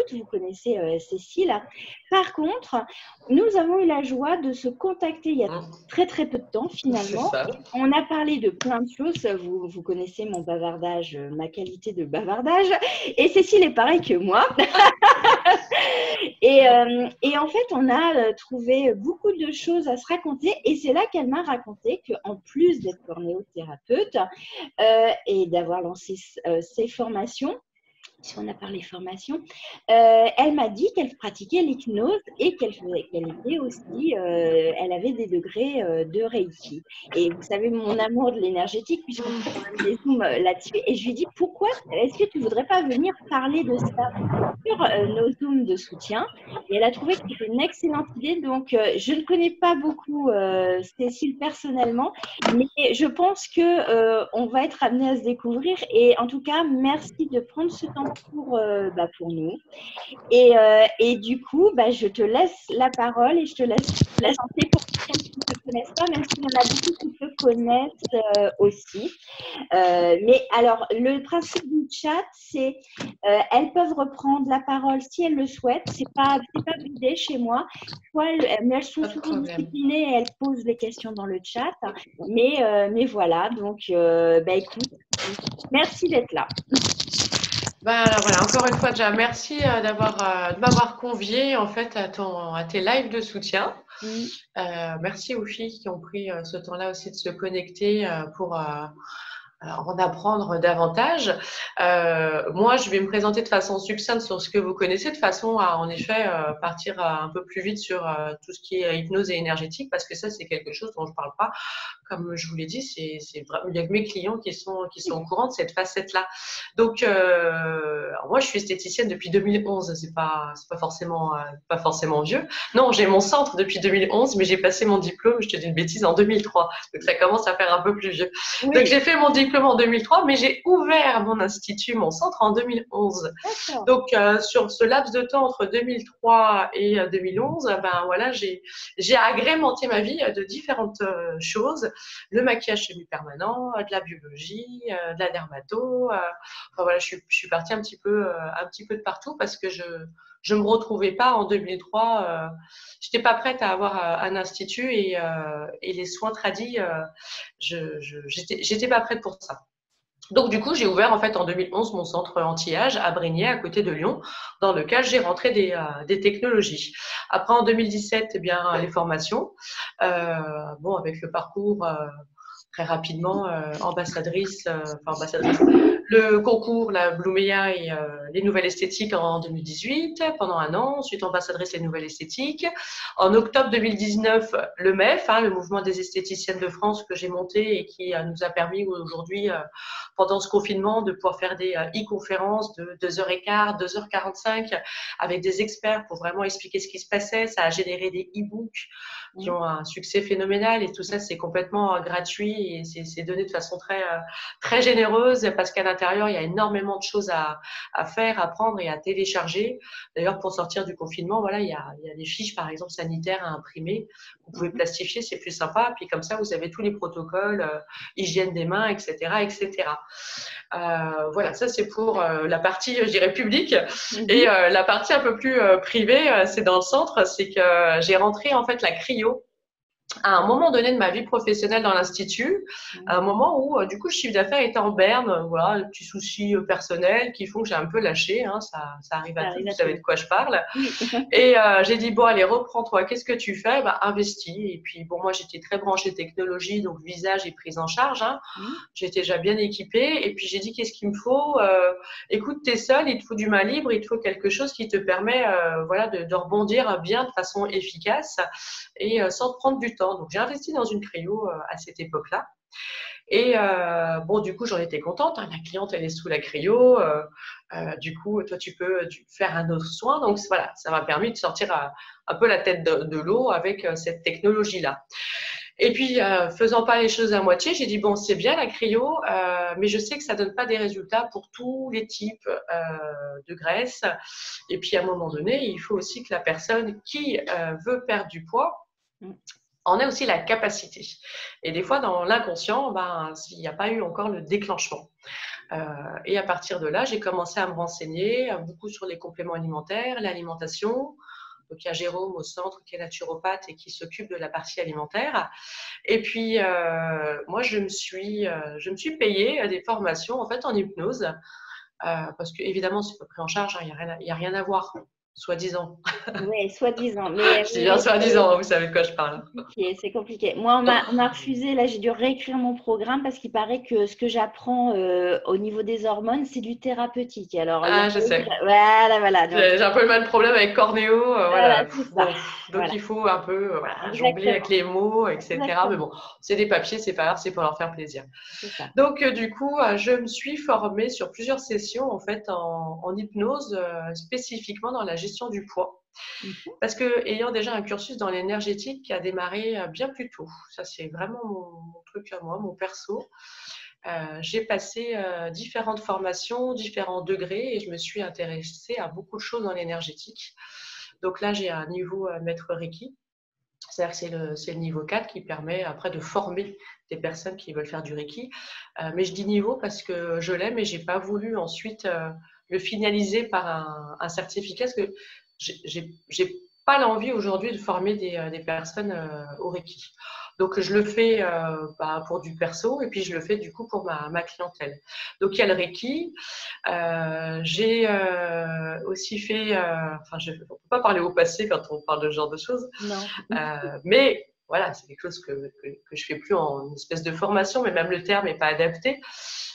thérapeute, vous connaissez Cécile. Par contre, nous avons eu la joie de se contacter il y a très très peu de temps C'est finalement. ça. Et on a parlé de plein de choses. Vous connaissez mon bavardage, ma qualité de bavardage. Et Cécile est pareille que moi. Et en fait, on a trouvé beaucoup de choses à se raconter. Et c'est là qu'elle m'a raconté qu'en plus d'être cornéothérapeute et d'avoir lancé ses formations, si on a parlé formation, elle m'a dit qu'elle pratiquait l'hypnose et qu'elle était aussi, elle avait des degrés de Reiki. Et vous savez mon amour de l'énergétique, puisqu'on fait quand même des zooms là-dessus. Et je lui ai dit, pourquoi est-ce que tu ne voudrais pas venir parler de ça sur nos zooms de soutien? Et elle a trouvé que c'était une excellente idée. Donc, je ne connais pas beaucoup Cécile personnellement, mais je pense qu'on va être amené à se découvrir. Et en tout cas, merci de prendre ce temps pour nous. Et du coup, je te laisse la parole et je te laisse présenter pour ceux qui ne te connaissent pas, même s'il y en a beaucoup qui te connaissent aussi. Mais alors, le principe du chat, c'est elles peuvent reprendre la parole si elles le souhaitent. C'est pas validé chez moi. Mais elles sont souvent disciplinées et elles posent les questions dans le chat. Mais voilà, donc écoute, merci d'être là. Alors voilà, encore une fois déjà, merci de m'avoir conviée en fait à tes lives de soutien. Merci aux filles qui ont pris ce temps-là aussi de se connecter pour en apprendre davantage. Moi, je vais me présenter de façon succincte sur ce que vous connaissez, de façon à, en effet, partir un peu plus vite sur tout ce qui est hypnose et énergétique, parce que ça, c'est quelque chose dont je parle pas. Comme je vous l'ai dit, c'est vraiment, il y a que mes clients qui sont au courant de cette facette-là. Donc, moi, je suis esthéticienne depuis 2011. C'est pas forcément vieux. Non, j'ai mon centre depuis 2011, mais j'ai passé mon diplôme, je te dis une bêtise, en 2003. Donc, ça commence à faire un peu plus vieux. Oui. Donc, j'ai fait mon diplôme en 2003, mais j'ai ouvert mon institut, mon centre en 2011. Donc, sur ce laps de temps entre 2003 et 2011, voilà, j'ai agrémenté ma vie de différentes choses. Le maquillage semi-permanent, de la biologie, de la dermato. Enfin, voilà, je suis partie un petit peu de partout parce que je me retrouvais pas en 2003. J'étais pas prête à avoir un institut et les soins tradis. J'étais pas prête pour ça. Donc, du coup, j'ai ouvert en fait en 2011 mon centre anti-âge à Brignais, à côté de Lyon, dans lequel j'ai rentré des technologies. Après, en 2017, eh bien, les formations. Avec le parcours très rapidement, ambassadrice, le concours, la Blumeya et les nouvelles esthétiques en 2018, pendant un an. Ensuite, ambassadrice les nouvelles esthétiques. En octobre 2019, le MEF, le mouvement des esthéticiennes de France que j'ai monté et qui nous a permis aujourd'hui, pendant ce confinement, de pouvoir faire des e-conférences de 2h15, 2h45 avec des experts pour vraiment expliquer ce qui se passait. Ça a généré des e-books qui ont un succès phénoménal et tout ça, c'est complètement gratuit et c'est donné de façon très, très généreuse parce qu'à l'intérieur, il y a énormément de choses à faire, à prendre et à télécharger. D'ailleurs, pour sortir du confinement, voilà, il y a des fiches, par exemple, sanitaires à imprimer. Vous pouvez plastifier, c'est plus sympa. Puis comme ça, vous avez tous les protocoles, hygiène des mains, etc., etc. Voilà, ça c'est pour la partie, je dirais, publique. Et la partie un peu plus privée, c'est dans le centre, c'est que j'ai rentré en fait la cryo à un moment donné de ma vie professionnelle dans l'institut, à un moment où, du coup, le chiffre d'affaires était en berne, voilà, des petits soucis personnels qui font que j'ai un peu lâché, ça arrive à tous, vous savez de quoi je parle. Et j'ai dit, bon, allez, reprends-toi, qu'est-ce que tu fais? Investis. Et puis, bon, moi, j'étais très branchée technologie, donc visage et prise en charge, J'étais déjà bien équipée. Et puis, j'ai dit, qu'est-ce qu'il me faut? Écoute, t'es seule, il te faut du main libre, il te faut quelque chose qui te permet, voilà, de rebondir bien de façon efficace et sans te prendre du temps. Donc, j'ai investi dans une cryo à cette époque-là. Et du coup, j'en étais contente. La cliente, elle est sous la cryo. Du coup, toi, tu peux faire un autre soin. Donc, voilà, ça m'a permis de sortir un peu la tête de l'eau avec cette technologie-là. Et puis, faisant pas les choses à moitié, j'ai dit, bon, c'est bien la cryo, mais je sais que ça donne pas des résultats pour tous les types de graisse. Et puis, à un moment donné, il faut aussi que la personne qui veut perdre du poids en ait aussi la capacité. Et des fois, dans l'inconscient, il n'y a pas eu encore le déclenchement. Et à partir de là, j'ai commencé à me renseigner beaucoup sur les compléments alimentaires, l'alimentation. Donc, il y a Jérôme au centre qui est naturopathe et qui s'occupe de la partie alimentaire. Et puis, moi, je me suis payée des formations en fait en hypnose parce que évidemment, c'est pas pris en charge, hein, il y a rien à voir, soi-disant. Oui, soi-disant. Mais Je dis bien soi-disant, vous savez de quoi je parle. c'est compliqué. Moi, on m'a refusé. Là, j'ai dû réécrire mon programme parce qu'il paraît que ce que j'apprends au niveau des hormones, c'est du thérapeutique. Alors, Ah, je sais. Voilà. J'ai un peu le même problème avec Cornéo. Voilà. C'est ça. Bon, donc, Voilà. il faut un peu Exactement. jongler avec les mots, etc. Exactement. Mais bon, c'est des papiers, c'est pas grave, c'est pour leur faire plaisir. C'est ça. Donc, du coup, je me suis formée sur plusieurs sessions en fait en hypnose, spécifiquement dans la gestion du poids. Parce que ayant déjà un cursus dans l'énergétique qui a démarré bien plus tôt, ça c'est vraiment mon truc à moi, mon perso. J'ai passé différentes formations, différents degrés et je me suis intéressée à beaucoup de choses dans l'énergétique. Donc là, j'ai un niveau maître Reiki. C'est-à-dire que c'est le niveau 4 qui permet après de former des personnes qui veulent faire du Reiki. Mais je dis niveau parce que je l'aime et je n'ai pas voulu ensuite le finaliser par un certificat parce que j'ai pas l'envie aujourd'hui de former des personnes au Reiki. Donc, je le fais pour du perso et puis je le fais du coup pour ma clientèle. Donc, il y a le Reiki. J'ai aussi fait, on ne peut pas parler au passé quand on parle de ce genre de choses. Non. Mais voilà, c'est quelque chose que je fais plus en espèce de formation, mais même le terme n'est pas adapté.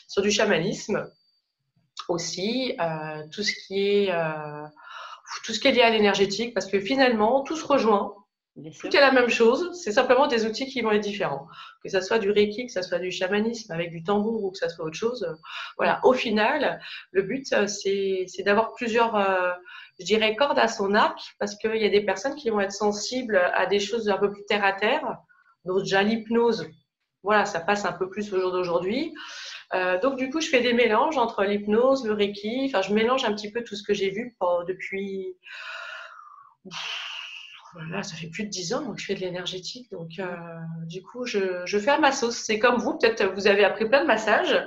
Sur du chamanisme aussi, tout ce qui est lié à l'énergétique, parce que finalement, tout se rejoint. Tout est la même chose, c'est simplement des outils qui vont être différents. Que ça soit du Reiki, que ça soit du chamanisme avec du tambour ou que ça soit autre chose. Voilà, au final, le but, c'est d'avoir plusieurs, je dirais, cordes à son arc, parce qu'il y a des personnes qui vont être sensibles à des choses un peu plus terre à terre. Donc, déjà, l'hypnose, voilà, ça passe un peu plus au jour d'aujourd'hui. Donc, du coup, je fais des mélanges entre l'hypnose, le Reiki. Enfin, je mélange un petit peu tout ce que j'ai vu depuis... Voilà, ça fait plus de 10 ans que je fais de l'énergétique. Donc, du coup, je fais à ma sauce. C'est comme vous, peut-être vous avez appris plein de massages.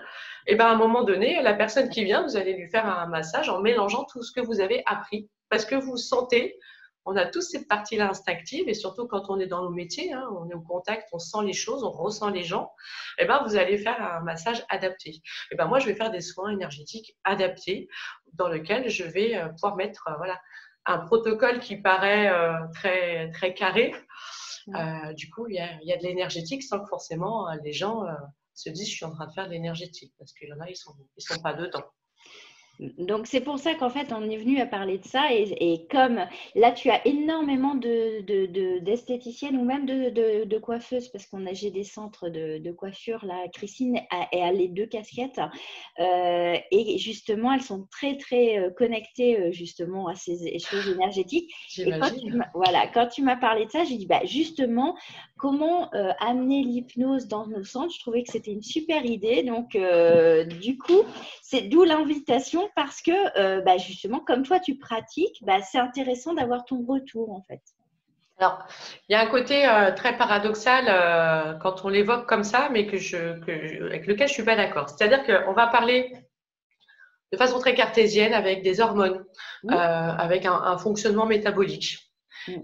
Et ben, à un moment donné, la personne qui vient, vous allez lui faire un massage en mélangeant tout ce que vous avez appris. Parce que vous sentez, on a tous cette partie-là instinctive. Et surtout quand on est dans nos métiers, hein, on est au contact, on sent les choses, on ressent les gens. Et ben, vous allez faire un massage adapté. Et ben, moi, je vais faire des soins énergétiques adaptés dans lesquels je vais pouvoir mettre, voilà, un protocole qui paraît très, très carré. Du coup, il y a de l'énergétique sans que forcément les gens se disent je suis en train de faire de l'énergétique parce qu'il y en a, ils sont pas dedans. Donc, c'est pour ça qu'en fait, on est venu à parler de ça. Et comme là, tu as énormément d'esthéticiennes ou même de coiffeuses, parce j'ai des centres de coiffure. Là, Christine a les 2 casquettes. Et justement, elles sont très, très connectées justement à ces choses énergétiques. J'imagine. Et quand tu m'as parlé de ça, j'ai dit, justement, comment amener l'hypnose dans nos centres? Je trouvais que c'était une super idée. Donc, du coup, c'est d'où l'invitation. Parce que justement, comme toi tu pratiques, c'est intéressant d'avoir ton retour en fait. Alors, il y a un côté très paradoxal quand on l'évoque comme ça, mais avec lequel je suis pas d'accord. C'est-à-dire qu'on va parler de façon très cartésienne avec des hormones, avec un fonctionnement métabolique.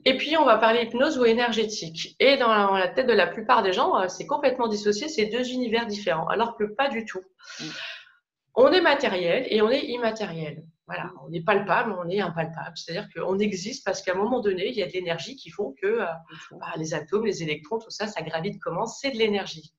Et puis, on va parler hypnose ou énergétique. Et dans la tête de la plupart des gens, c'est complètement dissocié, c'est 2 univers différents, alors que pas du tout. On est matériel et on est immatériel. Voilà, on est palpable, on est impalpable. C'est-à-dire qu'on existe parce qu'à un moment donné, il y a de l'énergie qui font que les atomes, les électrons, tout ça, ça gravite comment? C'est de l'énergie.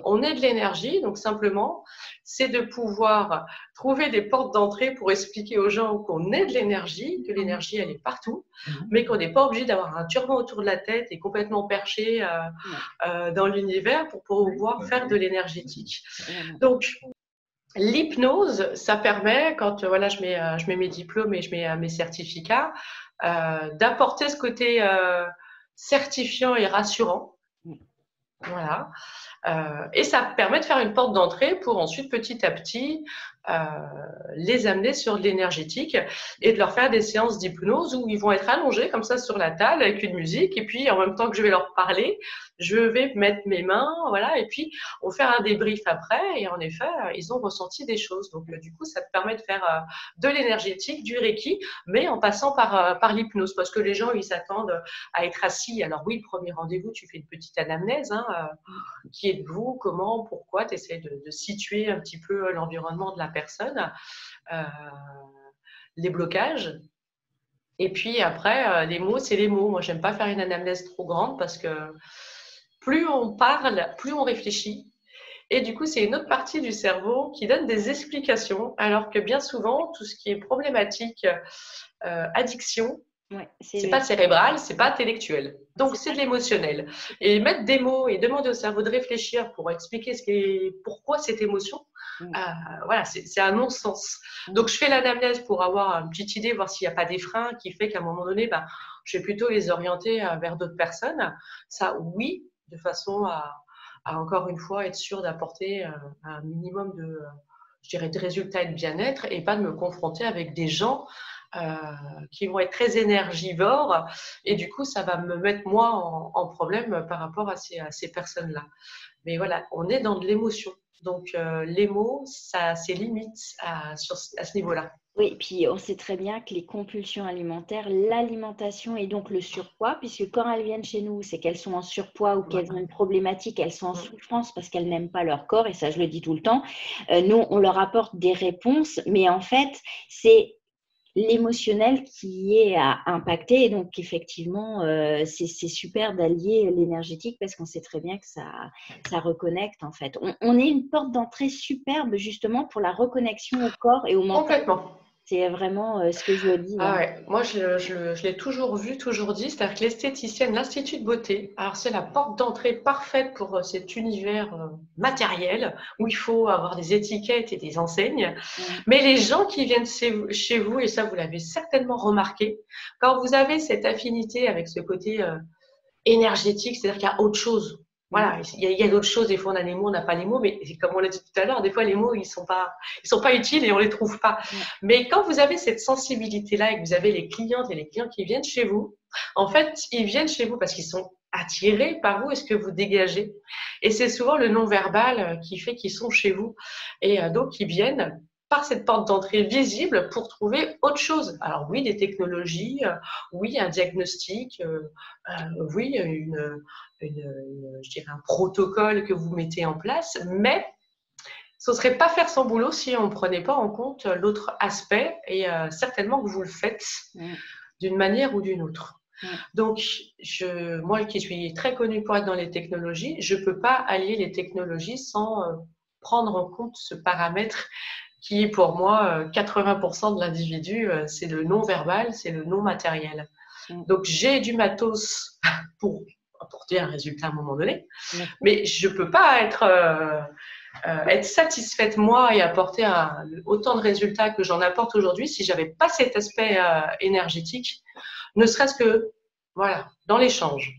On est de l'énergie, donc simplement, c'est de pouvoir trouver des portes d'entrée pour expliquer aux gens qu'on est de l'énergie, que l'énergie, elle est partout, mais qu'on n'est pas obligé d'avoir un turban autour de la tête et complètement perché dans l'univers pour pouvoir faire de l'énergétique. Donc, l'hypnose, ça permet, quand je mets mes diplômes et je mets mes certificats, d'apporter ce côté certifiant et rassurant. Voilà. Et ça permet de faire une porte d'entrée pour ensuite, petit à petit, les amener sur de l'énergétique et de leur faire des séances d'hypnose où ils vont être allongés comme ça sur la table avec une musique et puis en même temps que je vais leur parler, je vais mettre mes mains, voilà, et puis on fait un débrief après, et en effet, ils ont ressenti des choses. Donc, du coup, ça te permet de faire de l'énergétique, du Reiki, mais en passant par l'hypnose, parce que les gens, ils s'attendent à être assis. Alors oui, le premier rendez-vous, tu fais une petite anamnèse, hein, qui êtes-vous, comment, pourquoi, tu essaies de situer un petit peu l'environnement de la personne, euh, les blocages. Et puis après, les mots, c'est les mots. Moi, j'aime pas faire une anamnèse trop grande parce que plus on parle, plus on réfléchit. Et du coup, c'est une autre partie du cerveau qui donne des explications, alors que bien souvent, tout ce qui est problématique, addiction, Ouais, c'est pas cérébral, c'est pas intellectuel. Donc, c'est de l'émotionnel. Et mettre des mots et demander au cerveau de réfléchir pour expliquer pourquoi cette émotion, voilà, c'est un non-sens. Donc, je fais l'anamnèse pour avoir une petite idée, voir s'il n'y a pas des freins qui fait qu'à un moment donné, je vais plutôt les orienter vers d'autres personnes. Ça, oui, de façon à encore une fois être sûr d'apporter un minimum je dirais, de résultats et de bien-être, et pas de me confronter avec des gens qui vont être très énergivores, et du coup ça va me mettre moi en problème par rapport à ces personnes-là. Mais voilà, on est dans de l'émotion, donc les mots, ça a ses limites à ce niveau-là. Oui, puis on sait très bien que les compulsions alimentaires, l'alimentation et donc le surpoids, puisque quand elles viennent chez nous, c'est qu'elles sont en surpoids ou qu'elles ont une problématique, elles sont en souffrance parce qu'elles n'aiment pas leur corps, et ça je le dis tout le temps. Nous, on leur apporte des réponses, mais en fait, c'est l'émotionnel qui est à impacter. Et donc, effectivement, c'est super d'allier l'énergétique parce qu'on sait très bien que ça reconnecte, en fait. On est une porte d'entrée superbe, justement, pour la reconnexion au corps et au mental. Complètement. C'est vraiment ce que je dis. Ah ouais, moi je l'ai toujours vu, toujours dit, c'est-à-dire que l'esthéticienne, l'Institut de beauté, alors c'est la porte d'entrée parfaite pour cet univers matériel où il faut avoir des étiquettes et des enseignes. Mais les gens qui viennent chez vous, et ça vous l'avez certainement remarqué, quand vous avez cette affinité avec ce côté énergétique, c'est-à-dire qu'il y a autre chose. Voilà, il y a d'autres choses. Des fois, on a les mots, on n'a pas les mots, mais comme on l'a dit tout à l'heure, des fois, les mots, ils sont pas utiles et on les trouve pas. Mais quand vous avez cette sensibilité-là et que vous avez les clientes et les clients qui viennent chez vous, en fait, ils viennent chez vous parce qu'ils sont attirés par vous et ce que vous dégagez. Et c'est souvent le non-verbal qui fait qu'ils sont chez vous. Et donc, ils viennent par cette porte d'entrée visible pour trouver autre chose. Alors oui, des technologies, oui, un diagnostic, oui, je dirais un protocole que vous mettez en place, mais ce ne serait pas faire son boulot si on ne prenait pas en compte l'autre aspect, et certainement que vous le faites d'une manière ou d'une autre. Donc, moi qui suis très connue pour être dans les technologies, je ne peux pas allier les technologies sans prendre en compte ce paramètre qui est pour moi 80% de l'individu, c'est le non-verbal, c'est le non-matériel. Donc, j'ai du matos pour apporter un résultat à un moment donné, mais je ne peux pas être satisfaite moi et apporter autant de résultats que j'en apporte aujourd'hui si je n'avais pas cet aspect énergétique, ne serait-ce que voilà, dans l'échange.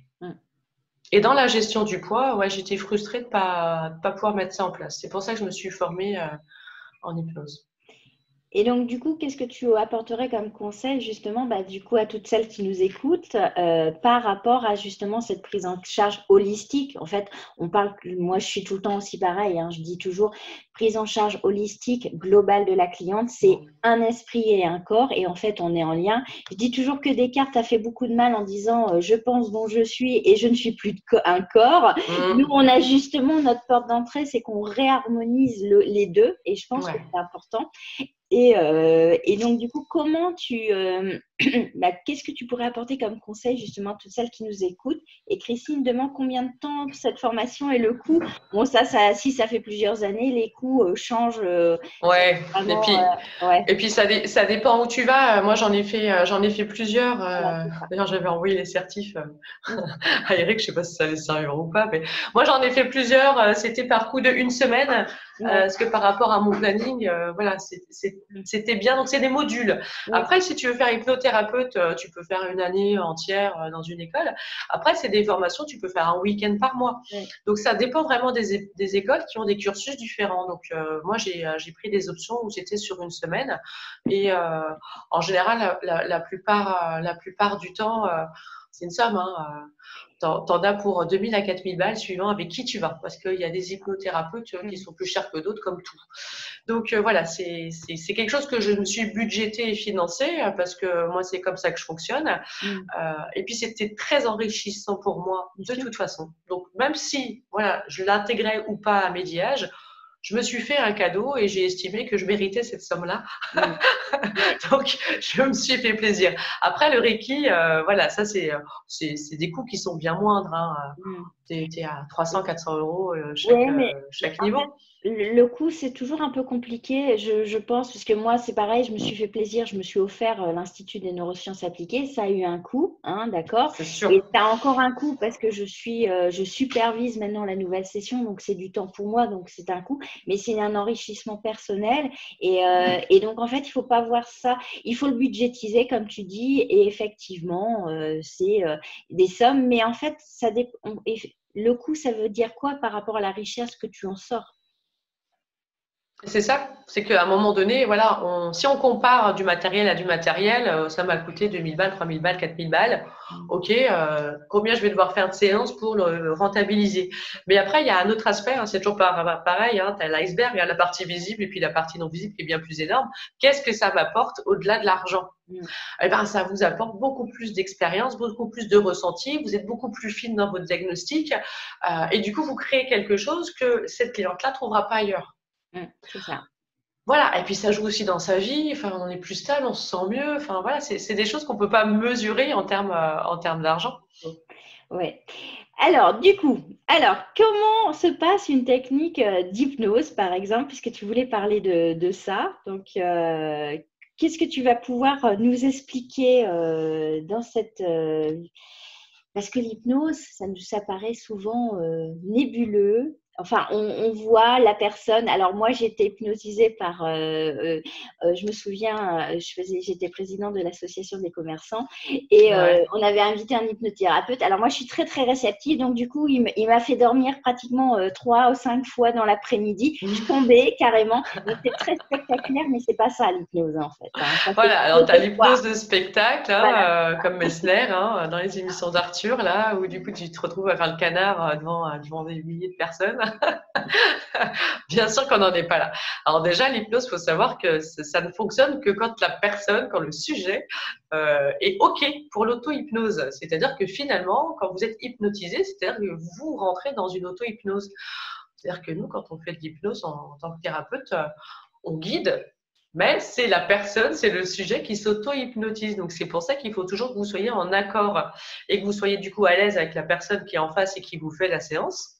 Et dans la gestion du poids, ouais, j'étais frustrée de ne pas pouvoir mettre ça en place. C'est pour ça que je me suis formée en hypnose. Et donc, du coup, qu'est-ce que tu apporterais comme conseil, justement, du coup, à toutes celles qui nous écoutent par rapport à, justement, cette prise en charge holistique? En fait, moi, je suis tout le temps aussi pareil, hein, je dis toujours, prise en charge holistique, globale de la cliente, c'est un esprit et un corps, et en fait, on est en lien. Je dis toujours que Descartes a fait beaucoup de mal en disant je pense dont je suis et je ne suis plus un corps. Nous, on a justement notre porte d'entrée, c'est qu'on réharmonise les deux, et je pense que c'est important. Et donc, du coup, comment qu'est-ce que tu pourrais apporter comme conseil justement à toutes celles qui nous écoutent? Et Christine demande combien de temps cette formation et le coût. Bon, si ça fait plusieurs années, les coûts changent. Ouais. Vraiment, et puis ça dépend où tu vas. Moi, j'en ai fait plusieurs. D'ailleurs, j'avais envoyé les certifs à Eric. Je sais pas si ça allait servir ou pas, mais moi, j'en ai fait plusieurs. C'était par coup de une semaine. Parce que par rapport à mon planning, voilà, c'était bien. Donc, c'est des modules. Après, si tu veux faire hypnothérapeute, tu peux faire une année entière dans une école. Après, c'est des formations, tu peux faire un week-end par mois. Donc, ça dépend vraiment des écoles qui ont des cursus différents. Donc, moi, j'ai pris des options où c'était sur une semaine. Et en général, la plupart du temps, c'est une somme, hein. T'en as pour 2000 à 4000 balles suivant avec qui tu vas, parce qu'il y a des hypnothérapeutes qui sont plus chers que d'autres, comme tout. Donc voilà, c'est quelque chose que je me suis budgété et financé parce que moi, c'est comme ça que je fonctionne. Et puis, c'était très enrichissant pour moi de toute façon. Donc, même si voilà, je l'intégrais ou pas à Médiage, je me suis fait un cadeau et j'ai estimé que je méritais cette somme-là. Donc, je me suis fait plaisir. Après, le Reiki, voilà, ça, c'est des coûts qui sont bien moindres. Hein. T'es à 300, 400 euros chaque niveau. Le coût, c'est toujours un peu compliqué, je pense, parce que moi, c'est pareil, je me suis fait plaisir, je me suis offert l'Institut des neurosciences appliquées, ça a eu un coût, hein, d'accord. C'est sûr. Et ça a encore un coût parce que je supervise maintenant la nouvelle session, donc c'est du temps pour moi, donc c'est un coût, mais c'est un enrichissement personnel. Et donc, en fait, il ne faut pas voir ça, il faut le budgétiser, comme tu dis, et effectivement, c'est des sommes, mais en fait, ça dépend. Le coût, ça veut dire quoi par rapport à la richesse que tu en sors? C'est ça, c'est qu'à un moment donné, voilà, si on compare du matériel à du matériel, ça m'a coûté 2000 balles, 3000 balles, 4000 balles. Ok, combien je vais devoir faire de séances pour le rentabiliser? Mais après, il y a un autre aspect, hein, c'est toujours pareil, hein, tu as l'iceberg, il y a la partie visible et puis la partie non visible qui est bien plus énorme. Qu'est-ce que ça m'apporte au-delà de l'argent? Eh ben, ça vous apporte beaucoup plus d'expérience, beaucoup plus de ressenti, vous êtes beaucoup plus fine dans votre diagnostic et du coup, vous créez quelque chose que cette cliente-là ne trouvera pas ailleurs. C'est ça. Voilà, et puis ça joue aussi dans sa vie, enfin, on est plus stable, on se sent mieux, enfin voilà, c'est des choses qu'on ne peut pas mesurer en termes d'argent. Ouais. Alors, du coup, comment se passe une technique d'hypnose, par exemple, puisque tu voulais parler de ça. Donc, qu'est-ce que tu vas pouvoir nous expliquer dans cette… parce que l'hypnose, ça paraît souvent nébuleux. Enfin, on voit la personne. Alors moi, j'ai été hypnotisée par. Je me souviens, j'étais présidente de l'association des commerçants et on avait invité un hypnothérapeute. Alors moi, je suis très très réceptive, donc du coup, il m'a fait dormir pratiquement 3 ou 5 fois dans l'après-midi. Je tombais carrément. Donc c'est très spectaculaire, mais c'est pas ça l'hypnose en fait. Hein. Voilà, alors tu as l'hypnose de spectacle, hein, voilà. Comme Messner, hein, dans les émissions d'Arthur, là, où du coup tu te retrouves à faire le canard devant des milliers de personnes. Bien sûr qu'on n'en est pas là. Alors déjà, l'hypnose, il faut savoir que ça ne fonctionne que quand quand le sujet est OK pour l'auto-hypnose. C'est-à-dire que finalement, quand vous êtes hypnotisé, c'est-à-dire que vous rentrez dans une auto-hypnose. C'est-à-dire que nous, quand on fait de l'hypnose en tant que thérapeute, on guide, mais c'est la personne, c'est le sujet qui s'auto-hypnotise. Donc, c'est pour ça qu'il faut toujours que vous soyez en accord et que vous soyez du coup à l'aise avec la personne qui est en face et qui vous fait la séance.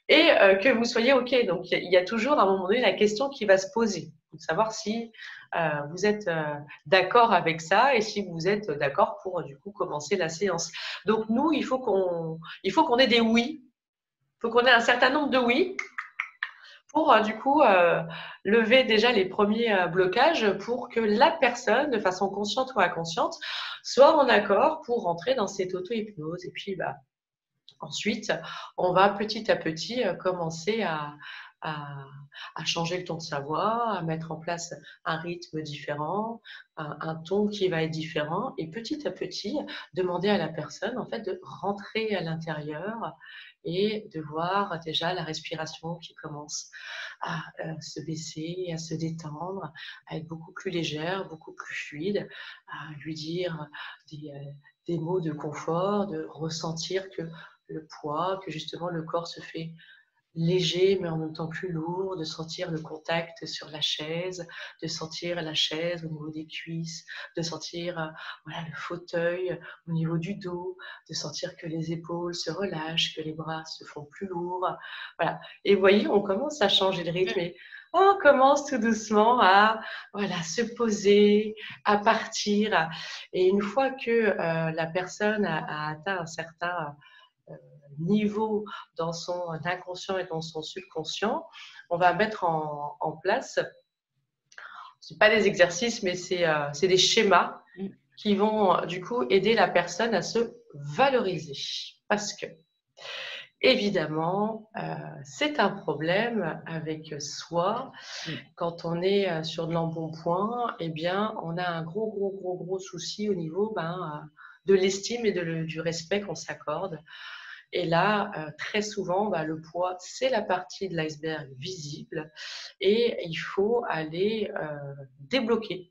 Et que vous soyez OK. Donc, il y a toujours à un moment donné la question qui va se poser, de savoir si vous êtes d'accord avec ça et si vous êtes d'accord pour du coup commencer la séance. Donc, nous, il faut qu'on ait des oui. Il faut qu'on ait un certain nombre de oui pour du coup lever déjà les premiers blocages pour que la personne, de façon consciente ou inconsciente, soit en accord pour rentrer dans cette auto-hypnose. Et puis, ensuite, on va petit à petit commencer à changer le ton de sa voix, à mettre en place un rythme différent, un ton qui va être différent, et petit à petit, demander à la personne en fait de rentrer à l'intérieur et de voir déjà la respiration qui commence à se baisser, à se détendre, à être beaucoup plus légère, beaucoup plus fluide, à lui dire des mots de confort, de ressentir que le poids, que justement le corps se fait léger mais en même temps plus lourd, de sentir le contact sur la chaise, de sentir la chaise au niveau des cuisses, de sentir voilà, le fauteuil au niveau du dos, de sentir que les épaules se relâchent, que les bras se font plus lourds. Voilà. Et vous voyez, on commence à changer le rythme et on commence tout doucement à voilà, se poser, à partir. Et une fois que la personne a atteint un certain niveau dans son inconscient et dans son subconscient, on va mettre en place, ce n'est pas des exercices, mais c'est des schémas qui vont du coup aider la personne à se valoriser. Parce que, évidemment, c'est un problème avec soi. Quand on est sur de l'embonpoint, eh bien, on a un gros souci au niveau de l'estime et du respect qu'on s'accorde. Et là, très souvent, le poids, c'est la partie de l'iceberg visible et il faut aller débloquer.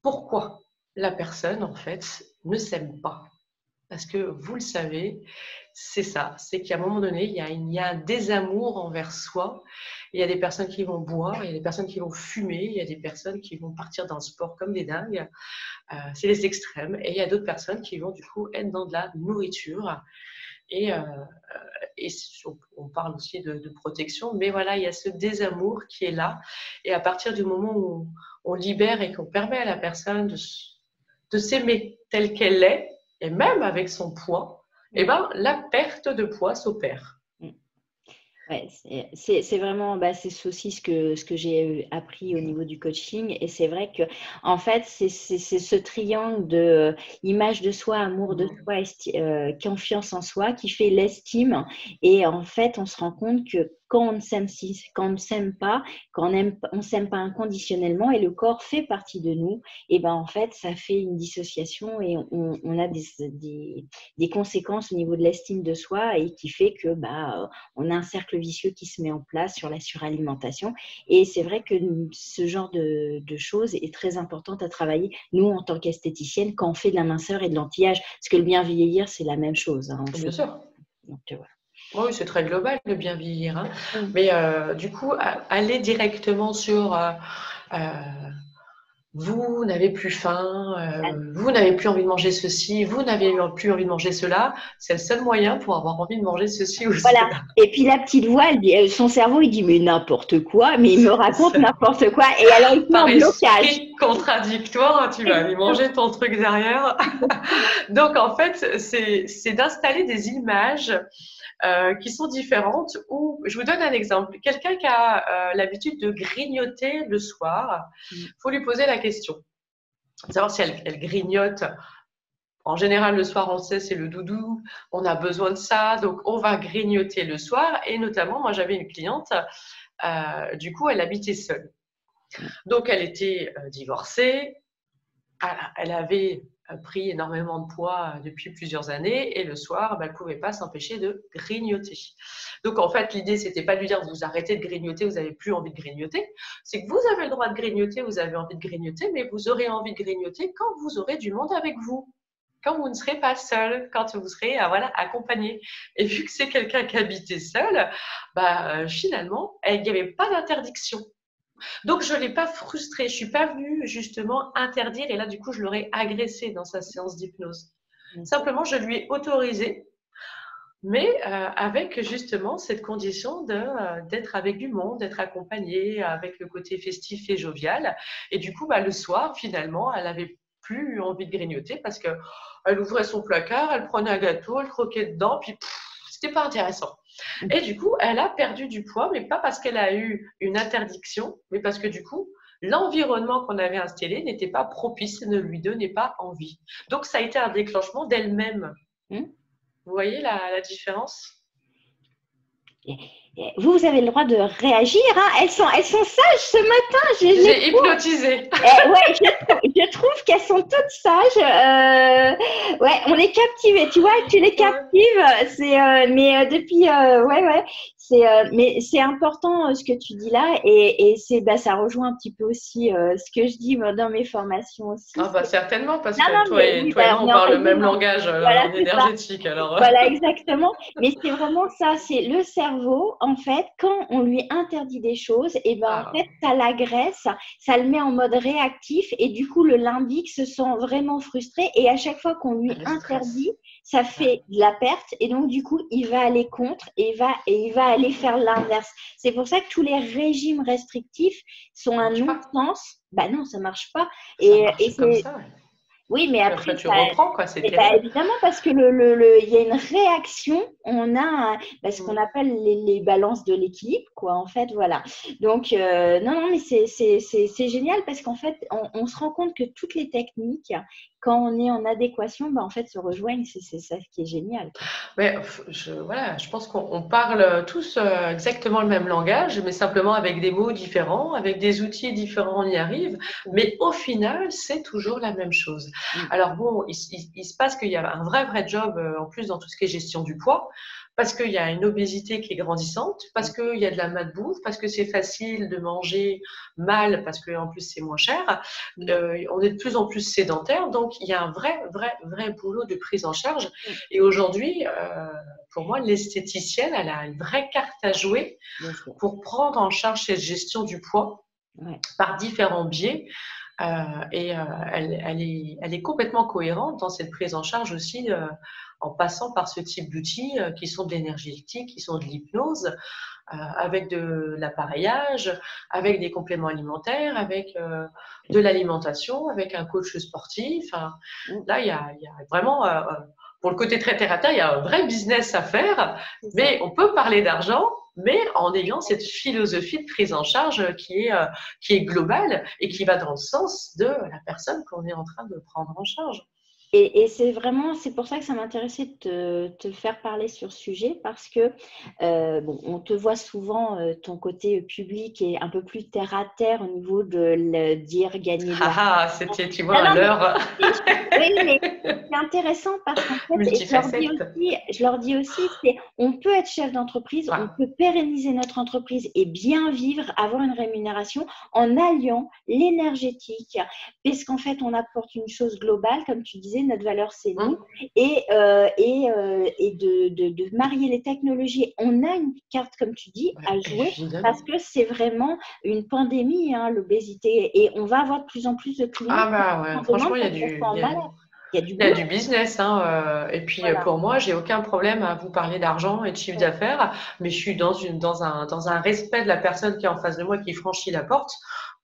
Pourquoi la personne, en fait, ne s'aime pas? Parce que vous le savez, c'est ça, c'est qu'à un moment donné, il y a un désamour envers soi. Il y a des personnes qui vont boire, il y a des personnes qui vont fumer, il y a des personnes qui vont partir dans le sport comme des dingues. C'est les extrêmes. Et il y a d'autres personnes qui vont du coup être dans de la nourriture. Et on parle aussi de protection, mais voilà, il y a ce désamour qui est là. Et à partir du moment où on libère et qu'on permet à la personne de s'aimer telle qu'elle est, et même avec son poids, eh ben, la perte de poids s'opère. Ouais, c'est vraiment, c'est aussi ce que j'ai appris au niveau du coaching. Et c'est vrai que, en fait, c'est ce triangle de image de soi, amour de soi, confiance en soi qui fait l'estime. Et en fait, on se rend compte que quand on ne s'aime pas, quand on s'aime pas inconditionnellement et le corps fait partie de nous, et ben en fait, ça fait une dissociation et on a des conséquences au niveau de l'estime de soi et qui fait que on a un cercle vicieux qui se met en place sur la suralimentation. Et c'est vrai que ce genre de choses est très importante à travailler, nous, en tant qu'esthéticienne, quand on fait de la minceur et de l'anti-âge. Parce que le bien vieillir, c'est la même chose. Hein, bien sûr. Donc, voilà. Oui, c'est très global, le bien vieillir. Hein. Mais du coup, aller directement sur vous n'avez plus faim, vous n'avez plus envie de manger ceci, vous n'avez plus envie de manger cela, c'est le seul moyen pour avoir envie de manger ceci ou voilà. cela. Et puis la petite voix, son cerveau, il dit mais n'importe quoi, mais il me raconte n'importe quoi. Et alors il fait un blocage. Contradictoire, tu vas aller manger ton truc derrière. Donc en fait, c'est d'installer des images qui sont différentes. Ou je vous donne un exemple. Quelqu'un qui a l'habitude de grignoter le soir, faut lui poser la question, savoir si elle grignote. En général, le soir, on sait, c'est le doudou, on a besoin de ça, donc on va grignoter le soir. Et notamment, moi, j'avais une cliente, du coup, elle habitait seule. Donc, elle était divorcée, elle avait pris énormément de poids depuis plusieurs années et le soir, elle ne pouvait pas s'empêcher de grignoter. Donc, en fait, l'idée, ce n'était pas de lui dire vous arrêtez de grignoter, vous n'avez plus envie de grignoter. C'est que vous avez le droit de grignoter, vous avez envie de grignoter, mais vous aurez envie de grignoter quand vous aurez du monde avec vous. Quand vous ne serez pas seul, quand vous serez accompagné. Et vu que c'est quelqu'un qui habitait seul, finalement, il n'y avait pas d'interdiction. Donc, je ne l'ai pas frustrée. Je ne suis pas venue justement interdire et là, du coup, je l'aurais agressé dans sa séance d'hypnose. Simplement, je lui ai autorisé, mais avec justement cette condition d'être avec du monde, d'être accompagnée avec le côté festif et jovial. Et du coup, le soir, finalement, elle avait plus envie de grignoter parce qu'elle ouvrait son placard, elle prenait un gâteau, elle croquait dedans, puis c'était pas intéressant. Et du coup, elle a perdu du poids, mais pas parce qu'elle a eu une interdiction, mais parce que du coup, l'environnement qu'on avait installé n'était pas propice, ne lui donnait pas envie. Donc, ça a été un déclenchement d'elle-même. Vous voyez la différence ? Vous avez le droit de réagir. Hein. Elles sont sages ce matin. J'ai hypnotisé. Je trouve qu'elles sont toutes sages. On est captivés. Tu vois, tu les captives. Mais depuis, mais c'est important ce que tu dis là, et ça rejoint un petit peu aussi ce que je dis dans mes formations aussi. Certainement, parce que toi et moi, on parle le même langage énergétique. Alors. Voilà, exactement. Mais c'est vraiment ça. C'est le cerveau. En fait, quand on lui interdit des choses, en fait, ça l'agresse, ça le met en mode réactif et du coup, le limbique se sent vraiment frustré et à chaque fois qu'on lui interdit, ça fait de la perte et donc du coup, il va aller contre et il va aller faire l'inverse. C'est pour ça que tous les régimes restrictifs sont un non-sens. Non, ça marche pas. Et comme ça. Oui, mais après, tu reprends, quoi, c'est évidemment, parce que il y a une réaction, on a ce qu'on appelle les balances de l'équilibre, quoi, en fait, voilà. Donc, non, mais c'est génial parce qu'en fait, on se rend compte que toutes les techniques, quand on est en adéquation, en fait, se rejoignent. C'est ça qui est génial. Mais voilà, je pense qu'on parle tous exactement le même langage, mais simplement avec des mots différents, avec des outils différents, on y arrive. Mais au final, c'est toujours la même chose. Alors bon, il se passe qu'il y a un vrai job en plus dans tout ce qui est gestion du poids, parce qu'il y a une obésité qui est grandissante, parce qu'il y a de la malbouffe, parce que c'est facile de manger mal, parce qu'en plus c'est moins cher. On est de plus en plus sédentaire, donc il y a un vrai boulot de prise en charge. Et aujourd'hui, pour moi, l'esthéticienne, elle a une vraie carte à jouer pour prendre en charge cette gestion du poids par différents biais. Elle est complètement cohérente dans cette prise en charge aussi, en passant par ce type d'outils qui sont de l'énergétique, qui sont de l'hypnose, avec de l'appareillage, avec des compléments alimentaires, avec de l'alimentation, avec un coach sportif. Là, il y a vraiment, pour le côté très terre à terre, il y a un vrai business à faire, mais on peut parler d'argent, mais en ayant cette philosophie de prise en charge qui est globale et qui va dans le sens de la personne qu'on est en train de prendre en charge. Et c'est pour ça que ça m'intéressait de te faire parler sur ce sujet, parce que on te voit souvent, ton côté public est un peu plus terre à terre au niveau de le dire gagner de l'argent. C'était, tu vois, à l'heure. Oui, mais c'est intéressant parce qu'en fait, et je leur dis aussi, on peut être chef d'entreprise, on peut pérenniser notre entreprise et bien vivre, avoir une rémunération en alliant l'énergétique, puisqu'en fait, on apporte une chose globale, comme tu disais, notre valeur c'est nous, et de marier les technologies. On a une carte, comme tu dis, à jouer, parce que c'est vraiment une pandémie, l'obésité, et on va avoir de plus en plus de clients. Franchement, il y a du business. Et puis, pour moi, j'ai aucun problème à vous parler d'argent et de chiffre d'affaires, mais je suis dans un respect de la personne qui est en face de moi, qui franchit la porte,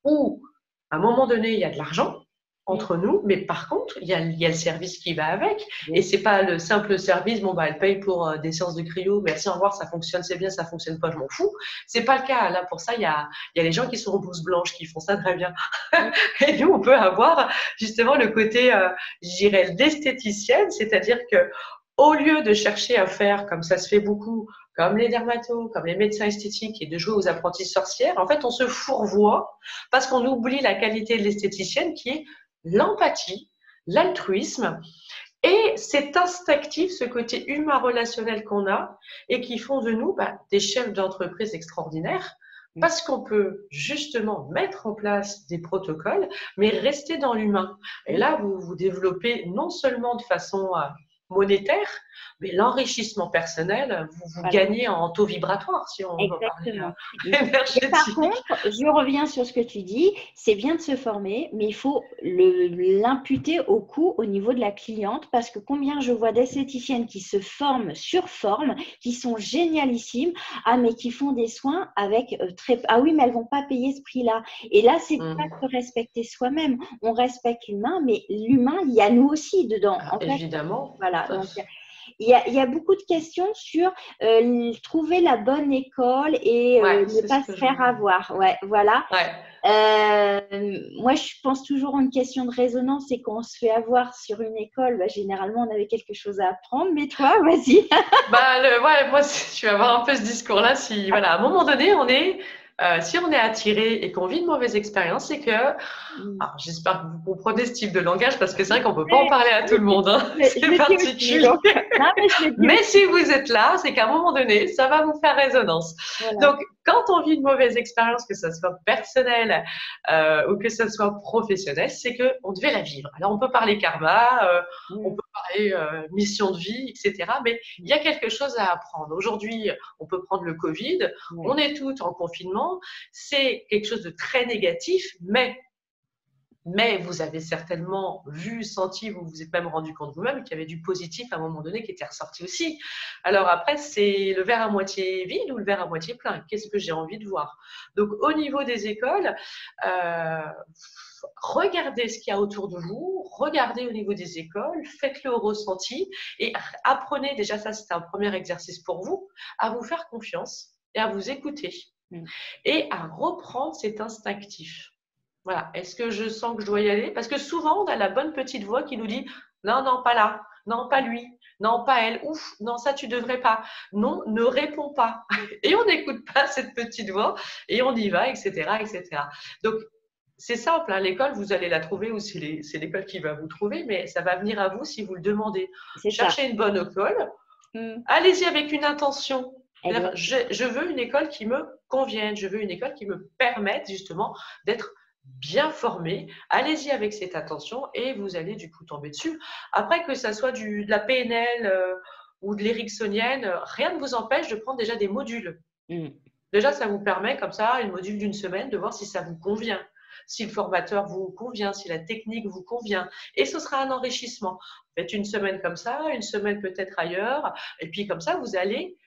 où, à un moment donné, il y a de l'argent entre nous, mais par contre, il y a le service qui va avec, et c'est pas le simple service, elle paye pour des séances de cryo, merci, au revoir, ça fonctionne, c'est bien, ça fonctionne pas, je m'en fous. C'est pas le cas. Là, pour ça, il y a les gens qui sont en blouse blanche, qui font ça très bien. Et nous, on peut avoir justement le côté, je dirais, d'esthéticienne, c'est-à-dire que au lieu de chercher à faire, comme ça se fait beaucoup, comme les dermatos, comme les médecins esthétiques, et de jouer aux apprentis sorcières, en fait, on se fourvoie parce qu'on oublie la qualité de l'esthéticienne qui est l'empathie, l'altruisme et cet instinctif, ce côté humain relationnel qu'on a et qui font de nous des chefs d'entreprise extraordinaires, parce qu'on peut justement mettre en place des protocoles, mais rester dans l'humain. Et là, vous développez non seulement de façon monétaire, mais l'enrichissement personnel, vous gagnez en taux vibratoire, si on veut parler énergétique. Et par contre, je reviens sur ce que tu dis, c'est bien de se former, mais il faut l'imputer au coût au niveau de la cliente, parce que combien je vois d'esthéticiennes qui se forment sur forme, qui sont génialissimes, mais qui font des soins avec ah oui, mais elles ne vont pas payer ce prix-là. Et là, c'est pas de respecter soi-même. On respecte l'humain, mais l'humain, il y a nous aussi dedans. Évidemment. Voilà. Donc, il y a beaucoup de questions sur trouver la bonne école et ne pas se faire avoir. Voilà. Moi, je pense toujours à une question de résonance, et quand on se fait avoir sur une école, généralement, on avait quelque chose à apprendre. Mais toi, vas-y. Moi, je vais avoir un peu ce discours-là. À un moment donné, si on est attiré et qu'on vit une mauvaise expérience, c'est que, j'espère que vous comprenez ce type de langage, parce que c'est vrai qu'on ne peut pas en parler à tout le monde. C'est particulier. Mais si vous êtes là, c'est qu'à un moment donné, ça va vous faire résonance. Voilà. Donc, quand on vit une mauvaise expérience, que ce soit personnelle ou que ce soit professionnelle, c'est qu'on devait la vivre. Alors, on peut parler karma, on peut parler mission de vie, etc. Mais il y a quelque chose à apprendre. Aujourd'hui, on peut prendre le Covid. On est tous en confinement. C'est quelque chose de très négatif, mais vous avez certainement vu, senti, vous vous êtes même rendu compte vous-même qu'il y avait du positif à un moment donné qui était ressorti aussi. Alors après, c'est le verre à moitié vide ou le verre à moitié plein. Qu'est-ce que j'ai envie de voir? Donc, au niveau des écoles, regardez ce qu'il y a autour de vous, regardez au niveau des écoles, faites-le au ressenti et apprenez, déjà ça c'est un premier exercice pour vous, à vous faire confiance et à vous écouter et à reprendre cet instinctif. Voilà. Est-ce que je sens que je dois y aller? Parce que souvent, on a la bonne petite voix qui nous dit non, non, pas là, non, pas lui, non, pas elle, ouf, non, ça tu devrais pas, non, ne réponds pas. Et on n'écoute pas cette petite voix et on y va, etc., etc. Donc, c'est simple, hein, l'école, vous allez la trouver ou c'est l'école qui va vous trouver, mais ça va venir à vous si vous le demandez. Cherchez une bonne école, allez-y avec une intention. Je veux une école qui me convienne, je veux une école qui me permette justement d'être bien formée. Allez-y avec cette intention et vous allez du coup tomber dessus. Après, que ça soit de la PNL ou de l'éricksonienne, rien ne vous empêche de prendre déjà des modules. Déjà, ça vous permet comme ça, une module d'une semaine, de voir si ça vous convient, si le formateur vous convient, si la technique vous convient. Et ce sera un enrichissement. Faites une semaine comme ça, une semaine peut-être ailleurs. Et puis comme ça, vous allez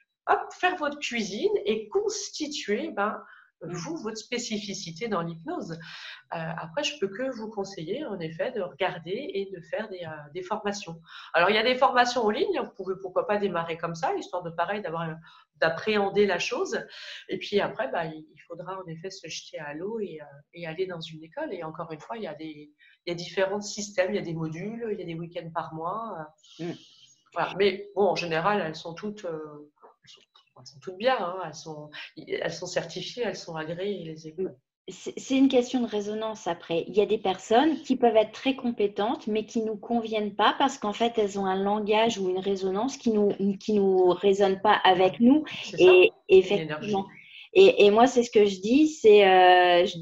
faire votre cuisine et constituer vous, votre spécificité dans l'hypnose. Après, je peux que vous conseiller, en effet, de regarder et de faire des formations. Alors, il y a des formations en ligne, vous pouvez pourquoi pas démarrer comme ça, histoire de pareil, d'appréhender la chose. Et puis après, il faudra en effet se jeter à l'eau et aller dans une école. Et encore une fois, il y a différents systèmes, il y a des modules, il y a des week-ends par mois. Voilà. Mais bon, en général, elles sont toutes bien, hein. Elles sont certifiées, elles sont agréées, les écoles. C'est une question de résonance après. Il y a des personnes qui peuvent être très compétentes, mais qui ne nous conviennent pas parce qu'en fait, elles ont un langage ou une résonance qui nous résonne pas avec nous. Et effectivement. Et moi, c'est ce que je dis, je